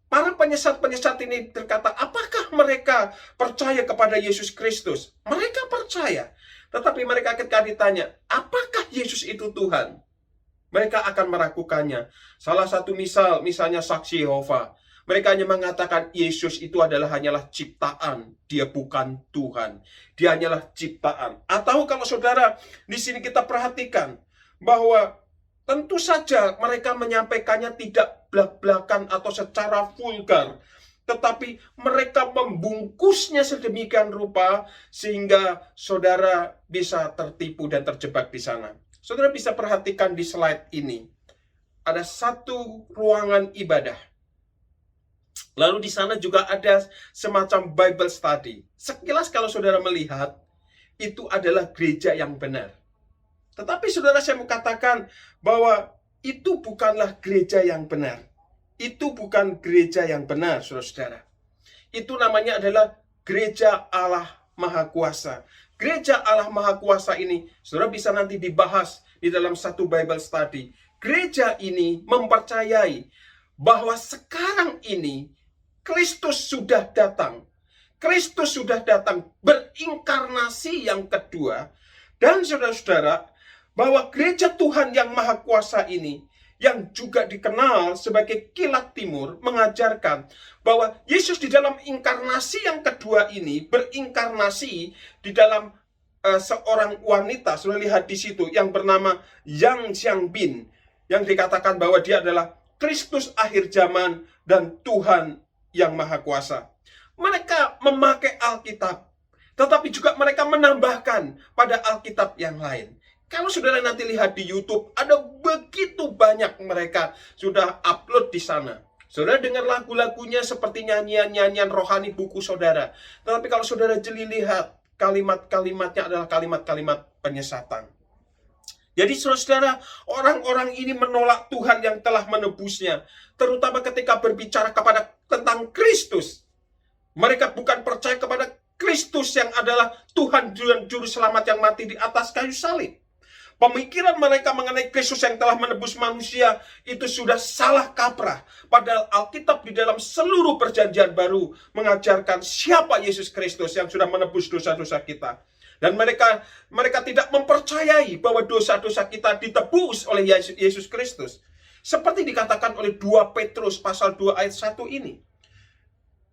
para penyesat-penyesat ini berkata, apakah mereka percaya kepada Yesus Kristus? Mereka percaya, tetapi mereka ketika ditanya, apakah Yesus itu Tuhan? Mereka akan meragukannya. Salah satu misalnya saksi Yehova. Mereka hanya mengatakan Yesus itu hanyalah ciptaan, dia bukan Tuhan. Dia hanyalah ciptaan. Atau kalau saudara, di sini kita perhatikan bahwa tentu saja mereka menyampaikannya tidak blak-blakan atau secara vulgar. Tetapi mereka membungkusnya sedemikian rupa sehingga saudara bisa tertipu dan terjebak di sana. Saudara bisa perhatikan di slide ini. Ada satu ruangan ibadah. Lalu di sana juga ada semacam Bible study. Sekilas kalau saudara melihat, itu adalah gereja yang benar. Tetapi saudara, saya mau katakan bahwa itu bukanlah gereja yang benar. Itu bukan gereja yang benar, saudara-saudara. Itu namanya adalah gereja Allah Maha Kuasa. Gereja Allah Maha Kuasa ini, saudara bisa nanti dibahas di dalam satu Bible study. Gereja ini mempercayai bahwa sekarang ini Kristus sudah datang. Kristus sudah datang berinkarnasi yang kedua. Dan saudara-saudara, bahwa gereja Tuhan yang Maha Kuasa ini, yang juga dikenal sebagai Kilat Timur, mengajarkan bahwa Yesus di dalam inkarnasi yang kedua ini, berinkarnasi di dalam seorang wanita. Sudah lihat di situ, yang bernama Yang Xiangbin, yang dikatakan bahwa dia adalah Kristus akhir zaman dan Tuhan yang Maha Kuasa. Mereka memakai Alkitab, tetapi juga mereka menambahkan pada Alkitab yang lain. Kalau saudara nanti lihat di YouTube, ada begitu banyak mereka sudah upload di sana. Saudara dengar lagu-lagunya seperti nyanyian-nyanyian rohani buku saudara. Tetapi kalau saudara jeli lihat, kalimat-kalimatnya adalah kalimat-kalimat penyesatan. Jadi saudara, orang-orang ini menolak Tuhan yang telah menebusnya. Terutama ketika berbicara tentang Kristus. Mereka bukan percaya kepada Kristus yang adalah Tuhan dan Juru Selamat yang mati di atas kayu salib. Pemikiran mereka mengenai Kristus yang telah menebus manusia itu sudah salah kaprah. Padahal Alkitab di dalam seluruh perjanjian baru mengajarkan siapa Yesus Kristus yang sudah menebus dosa-dosa kita. Dan mereka tidak mempercayai bahwa dosa-dosa kita ditebus oleh Yesus Kristus. Seperti dikatakan oleh 2 Petrus pasal 2 ayat 1 ini.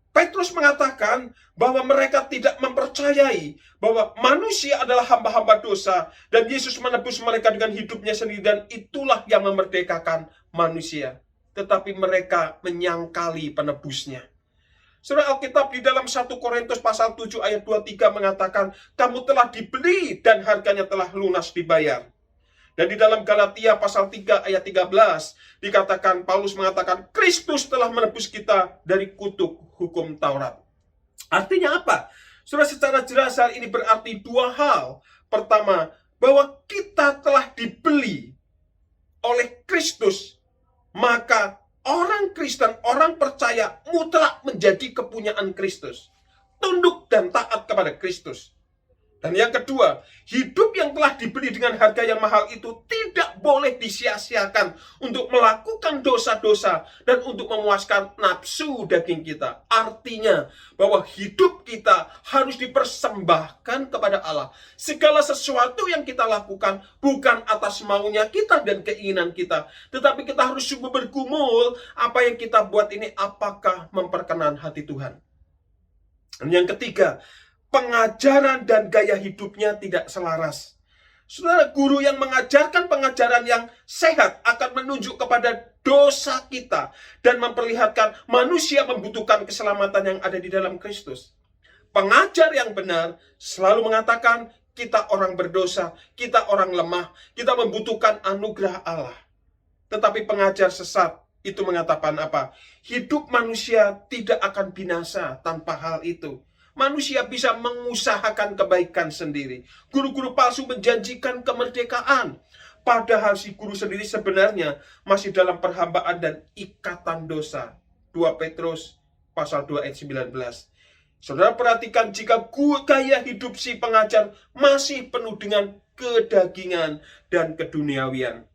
Petrus mengatakan bahwa mereka tidak mempercayai bahwa manusia adalah hamba-hamba dosa dan Yesus menebus mereka dengan hidupnya sendiri dan itulah yang memerdekakan manusia. Tetapi mereka menyangkali penebusnya. Surah Alkitab di dalam 1 Korintus pasal 7 ayat 23 mengatakan, kamu telah dibeli dan harganya telah lunas dibayar. Dan di dalam Galatia pasal 3 ayat 13 dikatakan, Paulus mengatakan, Kristus telah menebus kita dari kutuk hukum Taurat. Artinya apa? Saudara, secara jelas hal ini berarti dua hal. Pertama, bahwa kita telah dibeli oleh Kristus, maka orang Kristen, orang percaya mutlak menjadi kepunyaan Kristus. Tunduk dan taat kepada Kristus. Dan yang kedua, hidup yang telah dibeli dengan harga yang mahal itu tidak boleh disia-siakan untuk melakukan dosa-dosa dan untuk memuaskan nafsu daging kita. Artinya bahwa hidup kita harus dipersembahkan kepada Allah. Segala sesuatu yang kita lakukan bukan atas maunya kita dan keinginan kita, tetapi kita harus sungguh bergumul apa yang kita buat ini apakah memperkenan hati Tuhan. Dan yang ketiga, pengajaran dan gaya hidupnya tidak selaras. Saudara, guru yang mengajarkan pengajaran yang sehat akan menunjuk kepada dosa kita dan memperlihatkan manusia membutuhkan keselamatan yang ada di dalam Kristus. Pengajar yang benar selalu mengatakan kita orang berdosa, kita orang lemah, kita membutuhkan anugerah Allah. Tetapi pengajar sesat itu mengatakan apa? Hidup manusia tidak akan binasa tanpa hal itu. Manusia bisa mengusahakan kebaikan sendiri. Guru-guru palsu menjanjikan kemerdekaan. Padahal si guru sendiri sebenarnya masih dalam perhambaan dan ikatan dosa. 2 Petrus pasal 2 ayat 19. Saudara perhatikan, jika gaya hidup si pengajar masih penuh dengan kedagingan dan keduniawian.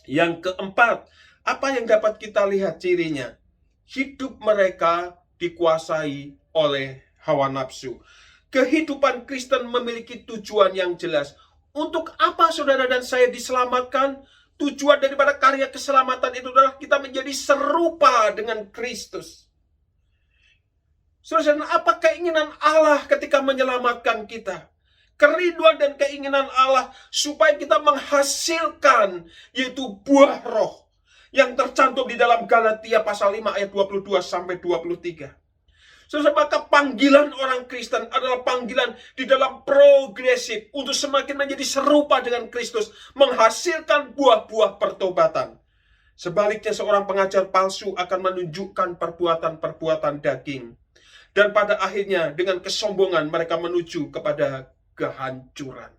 Yang keempat, apa yang dapat kita lihat cirinya? Hidup mereka dikuasai oleh hawa nafsu. Kehidupan Kristen memiliki tujuan yang jelas. Untuk apa saudara dan saya diselamatkan? Tujuan daripada karya keselamatan itu adalah kita menjadi serupa dengan Kristus. Saudara, apa keinginan Allah ketika menyelamatkan kita? Kerinduan dan keinginan Allah supaya kita menghasilkan, yaitu buah roh yang tercantum di dalam Galatia pasal 5 ayat 22 sampai 23. Saudara, maka panggilan orang Kristen adalah panggilan di dalam progresif untuk semakin menjadi serupa dengan Kristus, menghasilkan buah-buah pertobatan. Sebaliknya, seorang pengajar palsu akan menunjukkan perbuatan-perbuatan daging. Dan pada akhirnya dengan kesombongan mereka menuju kepada kehancuran.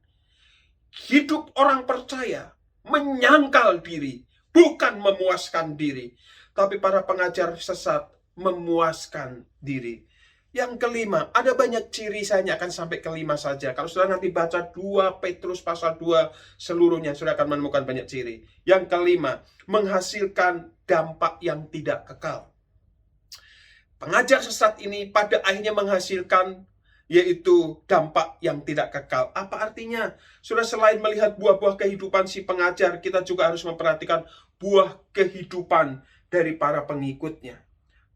Hidup orang percaya menyangkal diri, bukan memuaskan diri. Tapi para pengajar sesat memuaskan diri. Yang kelima, ada banyak ciri, saya hanya akan sampai kelima saja. Kalau saudara nanti baca 2 Petrus pasal 2 seluruhnya, saudara akan menemukan banyak ciri. Yang kelima, menghasilkan dampak yang tidak kekal. Pengajar sesat ini pada akhirnya menghasilkan yaitu dampak yang tidak kekal. Apa artinya? Saudara, selain melihat buah-buah kehidupan si pengajar, kita juga harus memperhatikan buah kehidupan dari para pengikutnya.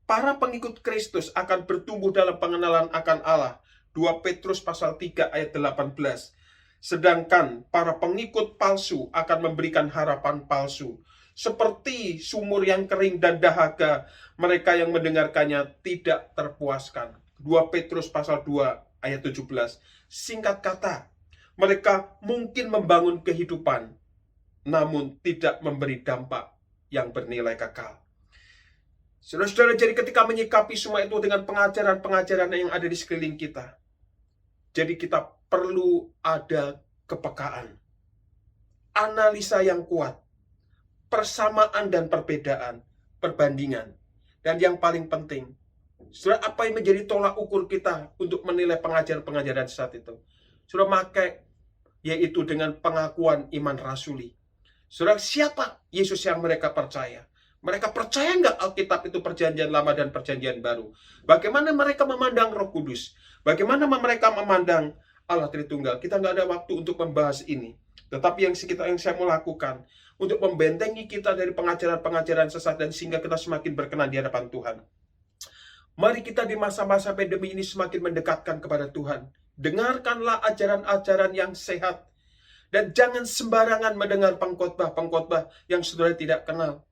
Para pengikut Kristus akan bertumbuh dalam pengenalan akan Allah. 2 Petrus pasal 3 ayat 18. Sedangkan para pengikut palsu akan memberikan harapan palsu. Seperti sumur yang kering dan dahaga, mereka yang mendengarkannya tidak terpuaskan. 2 Petrus pasal 2 ayat 17. Singkat kata, mereka mungkin membangun kehidupan, namun tidak memberi dampak yang bernilai kekal. Saudara-saudara, jadi ketika menyikapi semua itu dengan pengajaran-pengajaran yang ada di sekeliling kita, jadi kita perlu ada kepekaan, analisa yang kuat, persamaan dan perbedaan, perbandingan. Dan yang paling penting, saudara, apa yang menjadi tolak ukur kita untuk menilai pengajaran-pengajaran saat itu? Saudara, pakai yaitu dengan pengakuan iman rasuli. Saudara, siapa Yesus yang mereka percaya? Mereka percaya nggak Alkitab itu perjanjian lama dan perjanjian baru? Bagaimana mereka memandang Roh Kudus? Bagaimana mereka memandang Allah Tritunggal? Kita nggak ada waktu untuk membahas ini. Tetapi yang saya mau lakukan untuk membentengi kita dari pengajaran-pengajaran sesat dan sehingga kita semakin berkenan di hadapan Tuhan. Mari kita di masa-masa pandemi ini semakin mendekatkan kepada Tuhan. Dengarkanlah ajaran-ajaran yang sehat. Dan jangan sembarangan mendengar pengkhotbah-pengkhotbah yang saudara tidak kenal.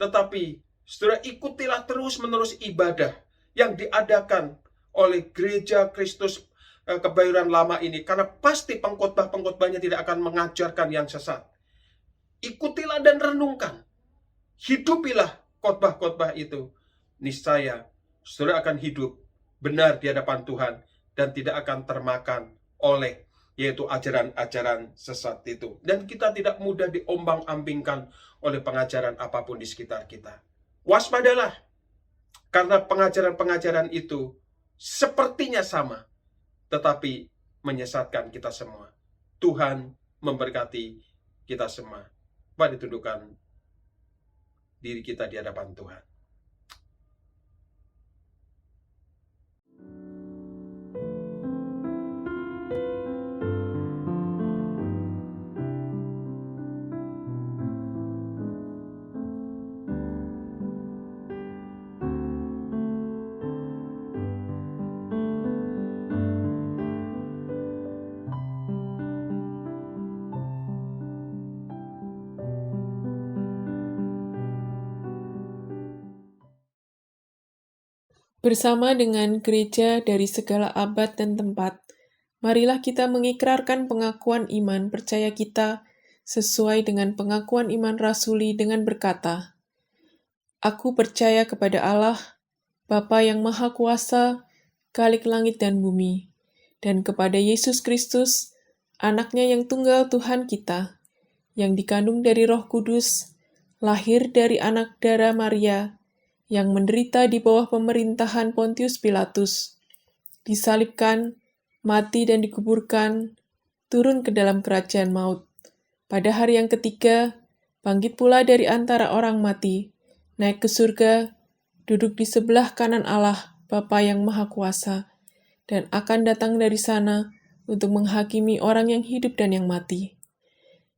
Tetapi, saudara, ikutilah terus-menerus ibadah yang diadakan oleh Gereja Kristus Kebayoran Lama ini. Karena pasti pengkhotbah-pengkhotbahnya tidak akan mengajarkan yang sesat. Ikutilah dan renungkan. Hidupilah khotbah-khotbah itu. Niscaya, saudara akan hidup benar di hadapan Tuhan dan tidak akan termakan oleh yaitu ajaran-ajaran sesat itu. Dan kita tidak mudah diombang-ambingkan oleh pengajaran apapun di sekitar kita. Waspadalah, karena pengajaran-pengajaran itu sepertinya sama, tetapi menyesatkan kita semua. Tuhan memberkati kita semua. Mari tundukkan diri kita di hadapan Tuhan. Bersama dengan gereja dari segala abad dan tempat, marilah kita mengikrarkan pengakuan iman percaya kita sesuai dengan pengakuan iman rasuli dengan berkata, Aku percaya kepada Allah, Bapa yang Maha Kuasa, Khalik langit dan bumi, dan kepada Yesus Kristus, Anaknya yang tunggal Tuhan kita, yang dikandung dari Roh Kudus, lahir dari anak darah Maria, yang menderita di bawah pemerintahan Pontius Pilatus, disalibkan, mati dan dikuburkan, turun ke dalam kerajaan maut. Pada hari yang ketiga, bangkit pula dari antara orang mati, naik ke surga, duduk di sebelah kanan Allah, Bapa yang Maha Kuasa, dan akan datang dari sana untuk menghakimi orang yang hidup dan yang mati.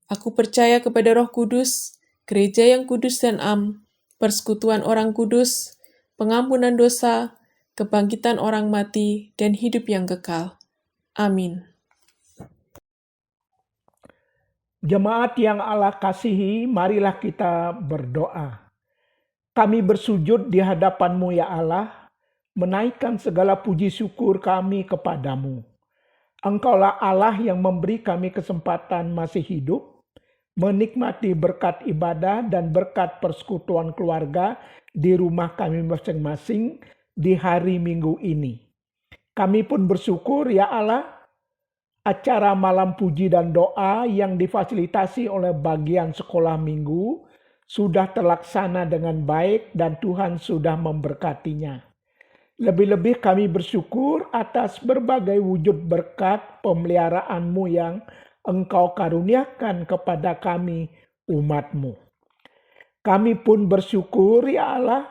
Aku percaya kepada Roh Kudus, gereja yang kudus dan am, persekutuan orang kudus, pengampunan dosa, kebangkitan orang mati, dan hidup yang kekal. Amin. Jemaat yang Allah kasihi, marilah kita berdoa. Kami bersujud di hadapan-Mu ya Allah, menaikkan segala puji syukur kami kepadamu. Engkaulah Allah yang memberi kami kesempatan masih hidup, menikmati berkat ibadah dan berkat persekutuan keluarga di rumah kami masing-masing di hari Minggu ini. Kami pun bersyukur ya Allah, acara malam puji dan doa yang difasilitasi oleh bagian sekolah minggu sudah terlaksana dengan baik dan Tuhan sudah memberkatinya. Lebih-lebih kami bersyukur atas berbagai wujud berkat pemeliharaan-Mu yang Engkau karuniakan kepada kami umat-Mu. Kami pun bersyukur ya Allah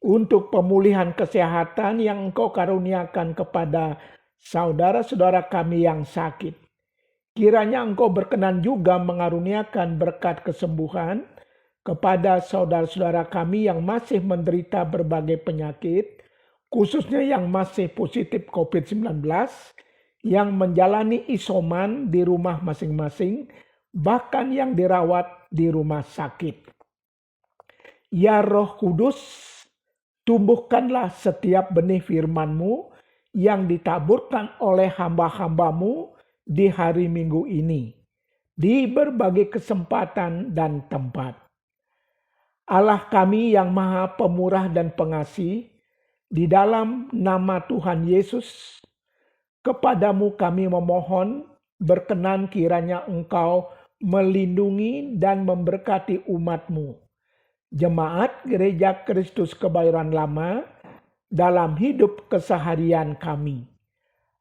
untuk pemulihan kesehatan yang Engkau karuniakan kepada saudara-saudara kami yang sakit. Kiranya Engkau berkenan juga mengaruniakan berkat kesembuhan kepada saudara-saudara kami yang masih menderita berbagai penyakit, khususnya yang masih positif COVID-19, yang menjalani isoman di rumah masing-masing, bahkan yang dirawat di rumah sakit. Ya Roh Kudus, tumbuhkanlah setiap benih firman-Mu yang ditaburkan oleh hamba-hamba-Mu di hari Minggu ini, di berbagai kesempatan dan tempat. Allah kami yang Maha Pemurah dan Pengasih, di dalam nama Tuhan Yesus, kepadamu kami memohon, berkenan kiranya Engkau melindungi dan memberkati umat-Mu, jemaat Gereja Kristus Kebayoran Lama, dalam hidup keseharian kami.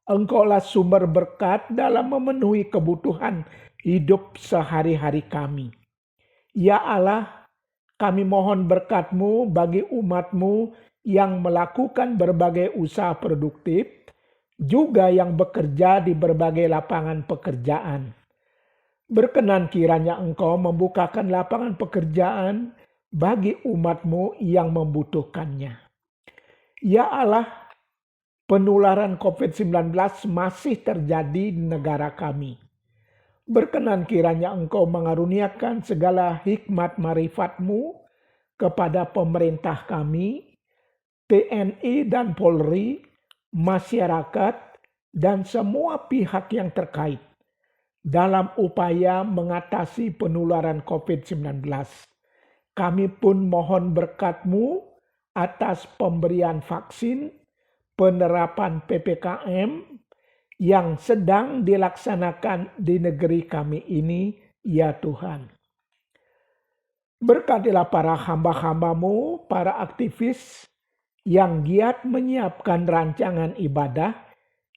Engkaulah sumber berkat dalam memenuhi kebutuhan hidup sehari-hari kami. Ya Allah, kami mohon berkat-Mu bagi umat-Mu yang melakukan berbagai usaha produktif, juga yang bekerja di berbagai lapangan pekerjaan. Berkenan kiranya Engkau membukakan lapangan pekerjaan bagi umat-Mu yang membutuhkannya. Ya Allah, penularan COVID-19 masih terjadi di negara kami. Berkenan kiranya Engkau mengaruniakan segala hikmat marifat-Mu kepada pemerintah kami, TNI dan Polri, masyarakat, dan semua pihak yang terkait dalam upaya mengatasi penularan COVID-19. Kami pun mohon berkat-Mu atas pemberian vaksin, penerapan PPKM yang sedang dilaksanakan di negeri kami ini, ya Tuhan. Berkatilah para hamba-hamba-Mu, para aktivis yang giat menyiapkan rancangan ibadah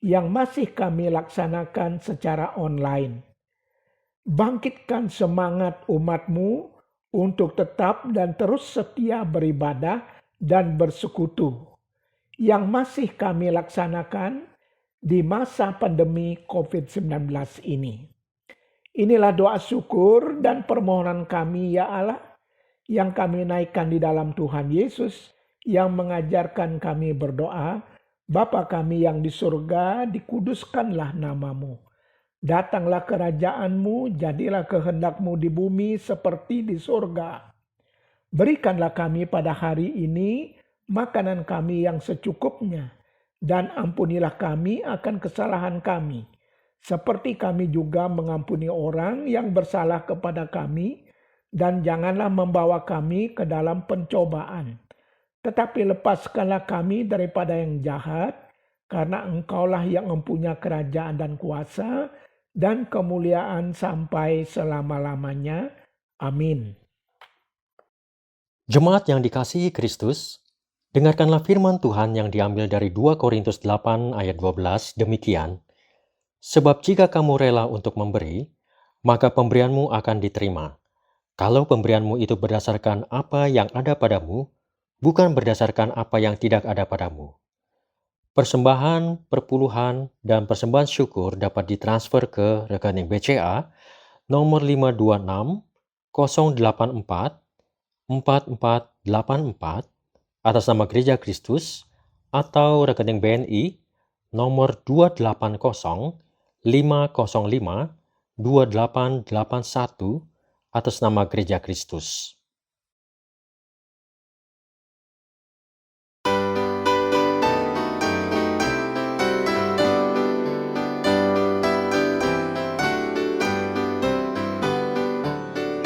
yang masih kami laksanakan secara online. Bangkitkan semangat umat-Mu untuk tetap dan terus setia beribadah dan bersekutu, yang masih kami laksanakan di masa pandemi COVID-19 ini. Inilah doa syukur dan permohonan kami ya Allah, yang kami naikkan di dalam Tuhan Yesus, yang mengajarkan kami berdoa, Bapa kami yang di surga, dikuduskanlah nama-Mu. Datanglah kerajaan-Mu, jadilah kehendak-Mu di bumi seperti di surga. Berikanlah kami pada hari ini makanan kami yang secukupnya, dan ampunilah kami akan kesalahan kami, seperti kami juga mengampuni orang yang bersalah kepada kami, dan janganlah membawa kami ke dalam pencobaan. Tetapi lepaskanlah kami daripada yang jahat, karena Engkaulah yang mempunyai kerajaan dan kuasa, dan kemuliaan sampai selama-lamanya. Amin. Jemaat yang dikasihi Kristus, dengarkanlah firman Tuhan yang diambil dari 2 Korintus 8 ayat 12 demikian. Sebab jika kamu rela untuk memberi, maka pemberianmu akan diterima. Kalau pemberianmu itu berdasarkan apa yang ada padamu, bukan berdasarkan apa yang tidak ada padamu. Persembahan, perpuluhan, dan persembahan syukur dapat ditransfer ke rekening BCA nomor 526 084 4484 atas nama Gereja Kristus, atau rekening BNI nomor 280 505 2881 atas nama Gereja Kristus.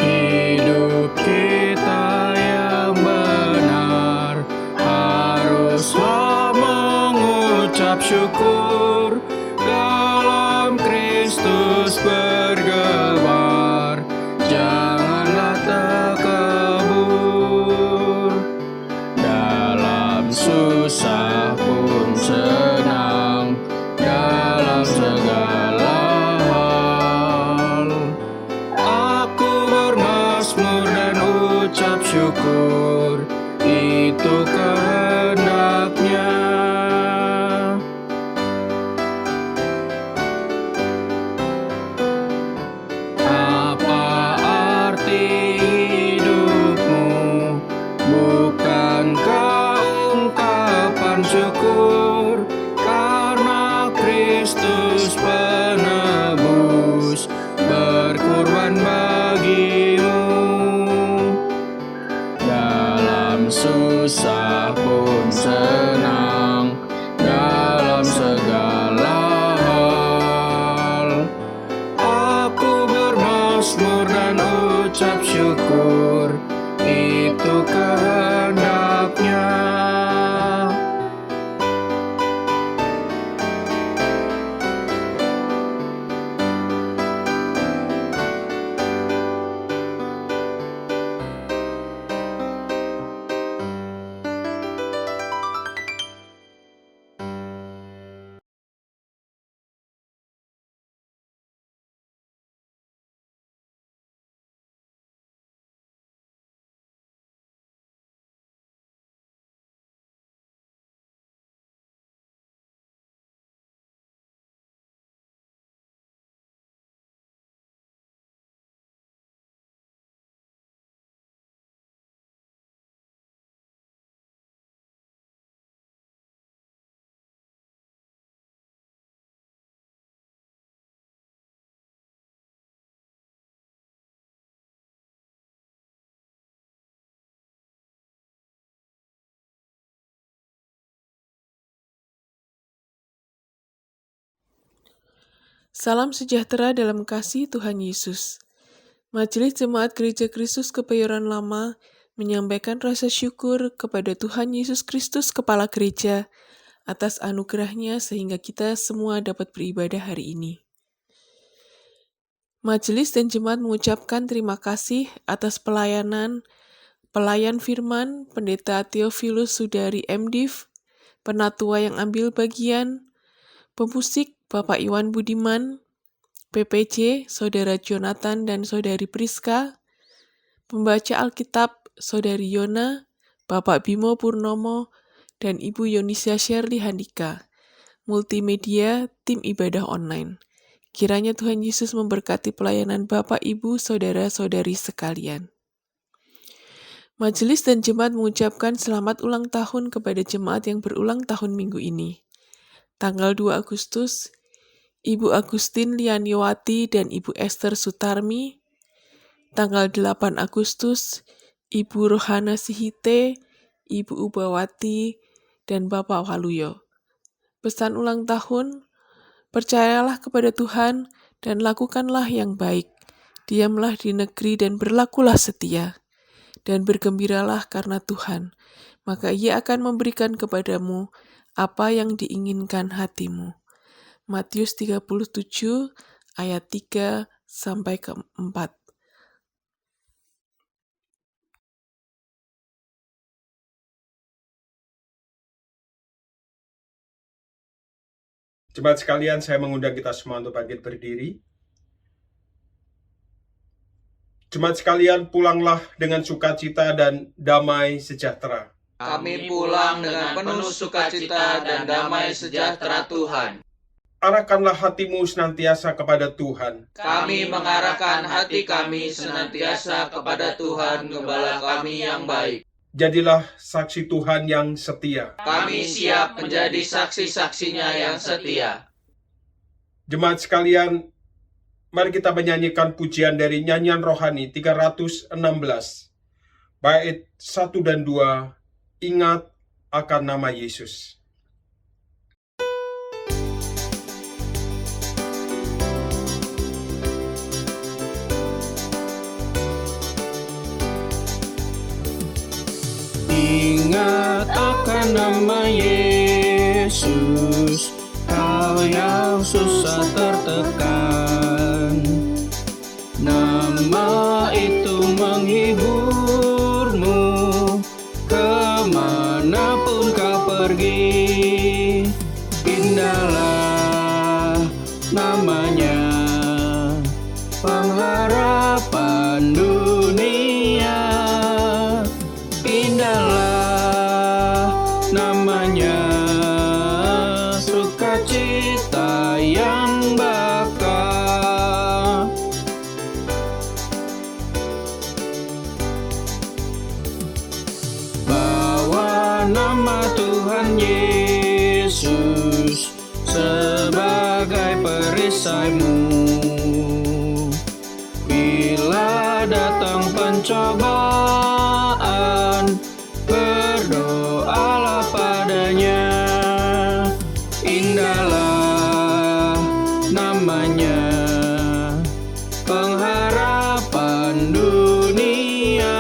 Hidup kita yang benar haruslah mengucap syukur, dalam Kristus bergemar, janganlah takabur. Dalam susah pun senang, dalam segala hal aku bermazmur dan ucap syukur, itu kehendaknya. Apa arti hidupmu? Bukankah ungkapan syukur karena Kristus penebus berkorban bagimu? Dalam susah pun senang, dalam segala hal aku bermazmur dan ucap syukur, itu kehendaknya. Salam sejahtera dalam kasih Tuhan Yesus. Majelis Jemaat Gereja Kristus Kebayoran Lama menyampaikan rasa syukur kepada Tuhan Yesus Kristus Kepala Gereja atas anugerahnya sehingga kita semua dapat beribadah hari ini. Majelis dan jemaat mengucapkan terima kasih atas pelayan firman, Pendeta Theophilus Sudari MDiv, penatua yang ambil bagian, Pemusik Bapak Iwan Budiman, PPJ Saudara Jonathan dan Saudari Priska, pembaca Alkitab Saudari Yona, Bapak Bimo Purnomo, dan Ibu Yonisia Shirley Handika, multimedia tim ibadah online. Kiranya Tuhan Yesus memberkati pelayanan Bapak, Ibu, Saudara-saudari sekalian. Majelis dan jemaat mengucapkan selamat ulang tahun kepada jemaat yang berulang tahun minggu ini. Tanggal 2 Agustus, Ibu Agustin Lianiwati dan Ibu Esther Sutarmi. Tanggal 8 Agustus, Ibu Rohana Sihite, Ibu Ubawati, dan Bapak Waluyo. Pesan ulang tahun, percayalah kepada Tuhan dan lakukanlah yang baik. Diamlah di negeri dan berlakulah setia. Dan bergembiralah karena Tuhan, maka Ia akan memberikan kepadamu apa yang diinginkan hatimu. Matius 37 ayat 3 sampai ke 4. Jemaat sekalian, saya mengundang kita semua untuk bangkit berdiri. Jemaat sekalian, pulanglah dengan sukacita dan damai sejahtera. Kami pulang dengan penuh sukacita dan damai sejahtera Tuhan. Arahkanlah hatimu senantiasa kepada Tuhan. Kami mengarahkan hati kami senantiasa kepada Tuhan, Gembala kami yang baik. Jadilah saksi Tuhan yang setia. Kami siap menjadi saksi-saksinya yang setia. Jemaat sekalian, mari kita menyanyikan pujian dari nyanyian rohani 316. Bait 1 dan 2, ingat akan nama Yesus. Ingat akan nama Yesus, kau yang susah tertekan. Nama itu menghiburmu, kemanapun kau pergi. Indahlah namanya, pengharapan dunia. Indahlah namanya, sukacita yang bakal. Bawa nama Tuhan Yesus sebagai perisaimu. Bila datang pencobaan, berdoalah padanya. Indahlah namanya, pengharapan dunia.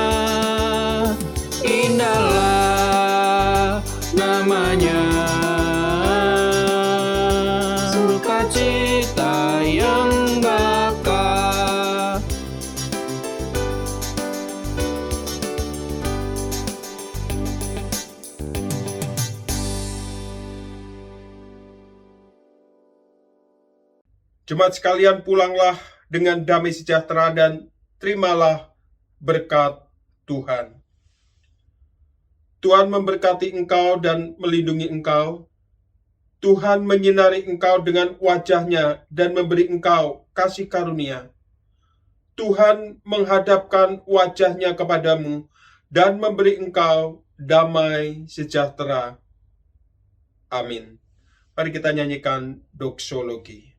Indahlah namanya, sukacita yang bakal. Jemaat sekalian, pulanglah dengan damai sejahtera dan terimalah berkat Tuhan. Tuhan memberkati engkau dan melindungi engkau. Tuhan menyinari engkau dengan wajah-Nya dan memberi engkau kasih karunia. Tuhan menghadapkan wajah-Nya kepadamu dan memberi engkau damai sejahtera. Amin. Mari kita nyanyikan doksologi.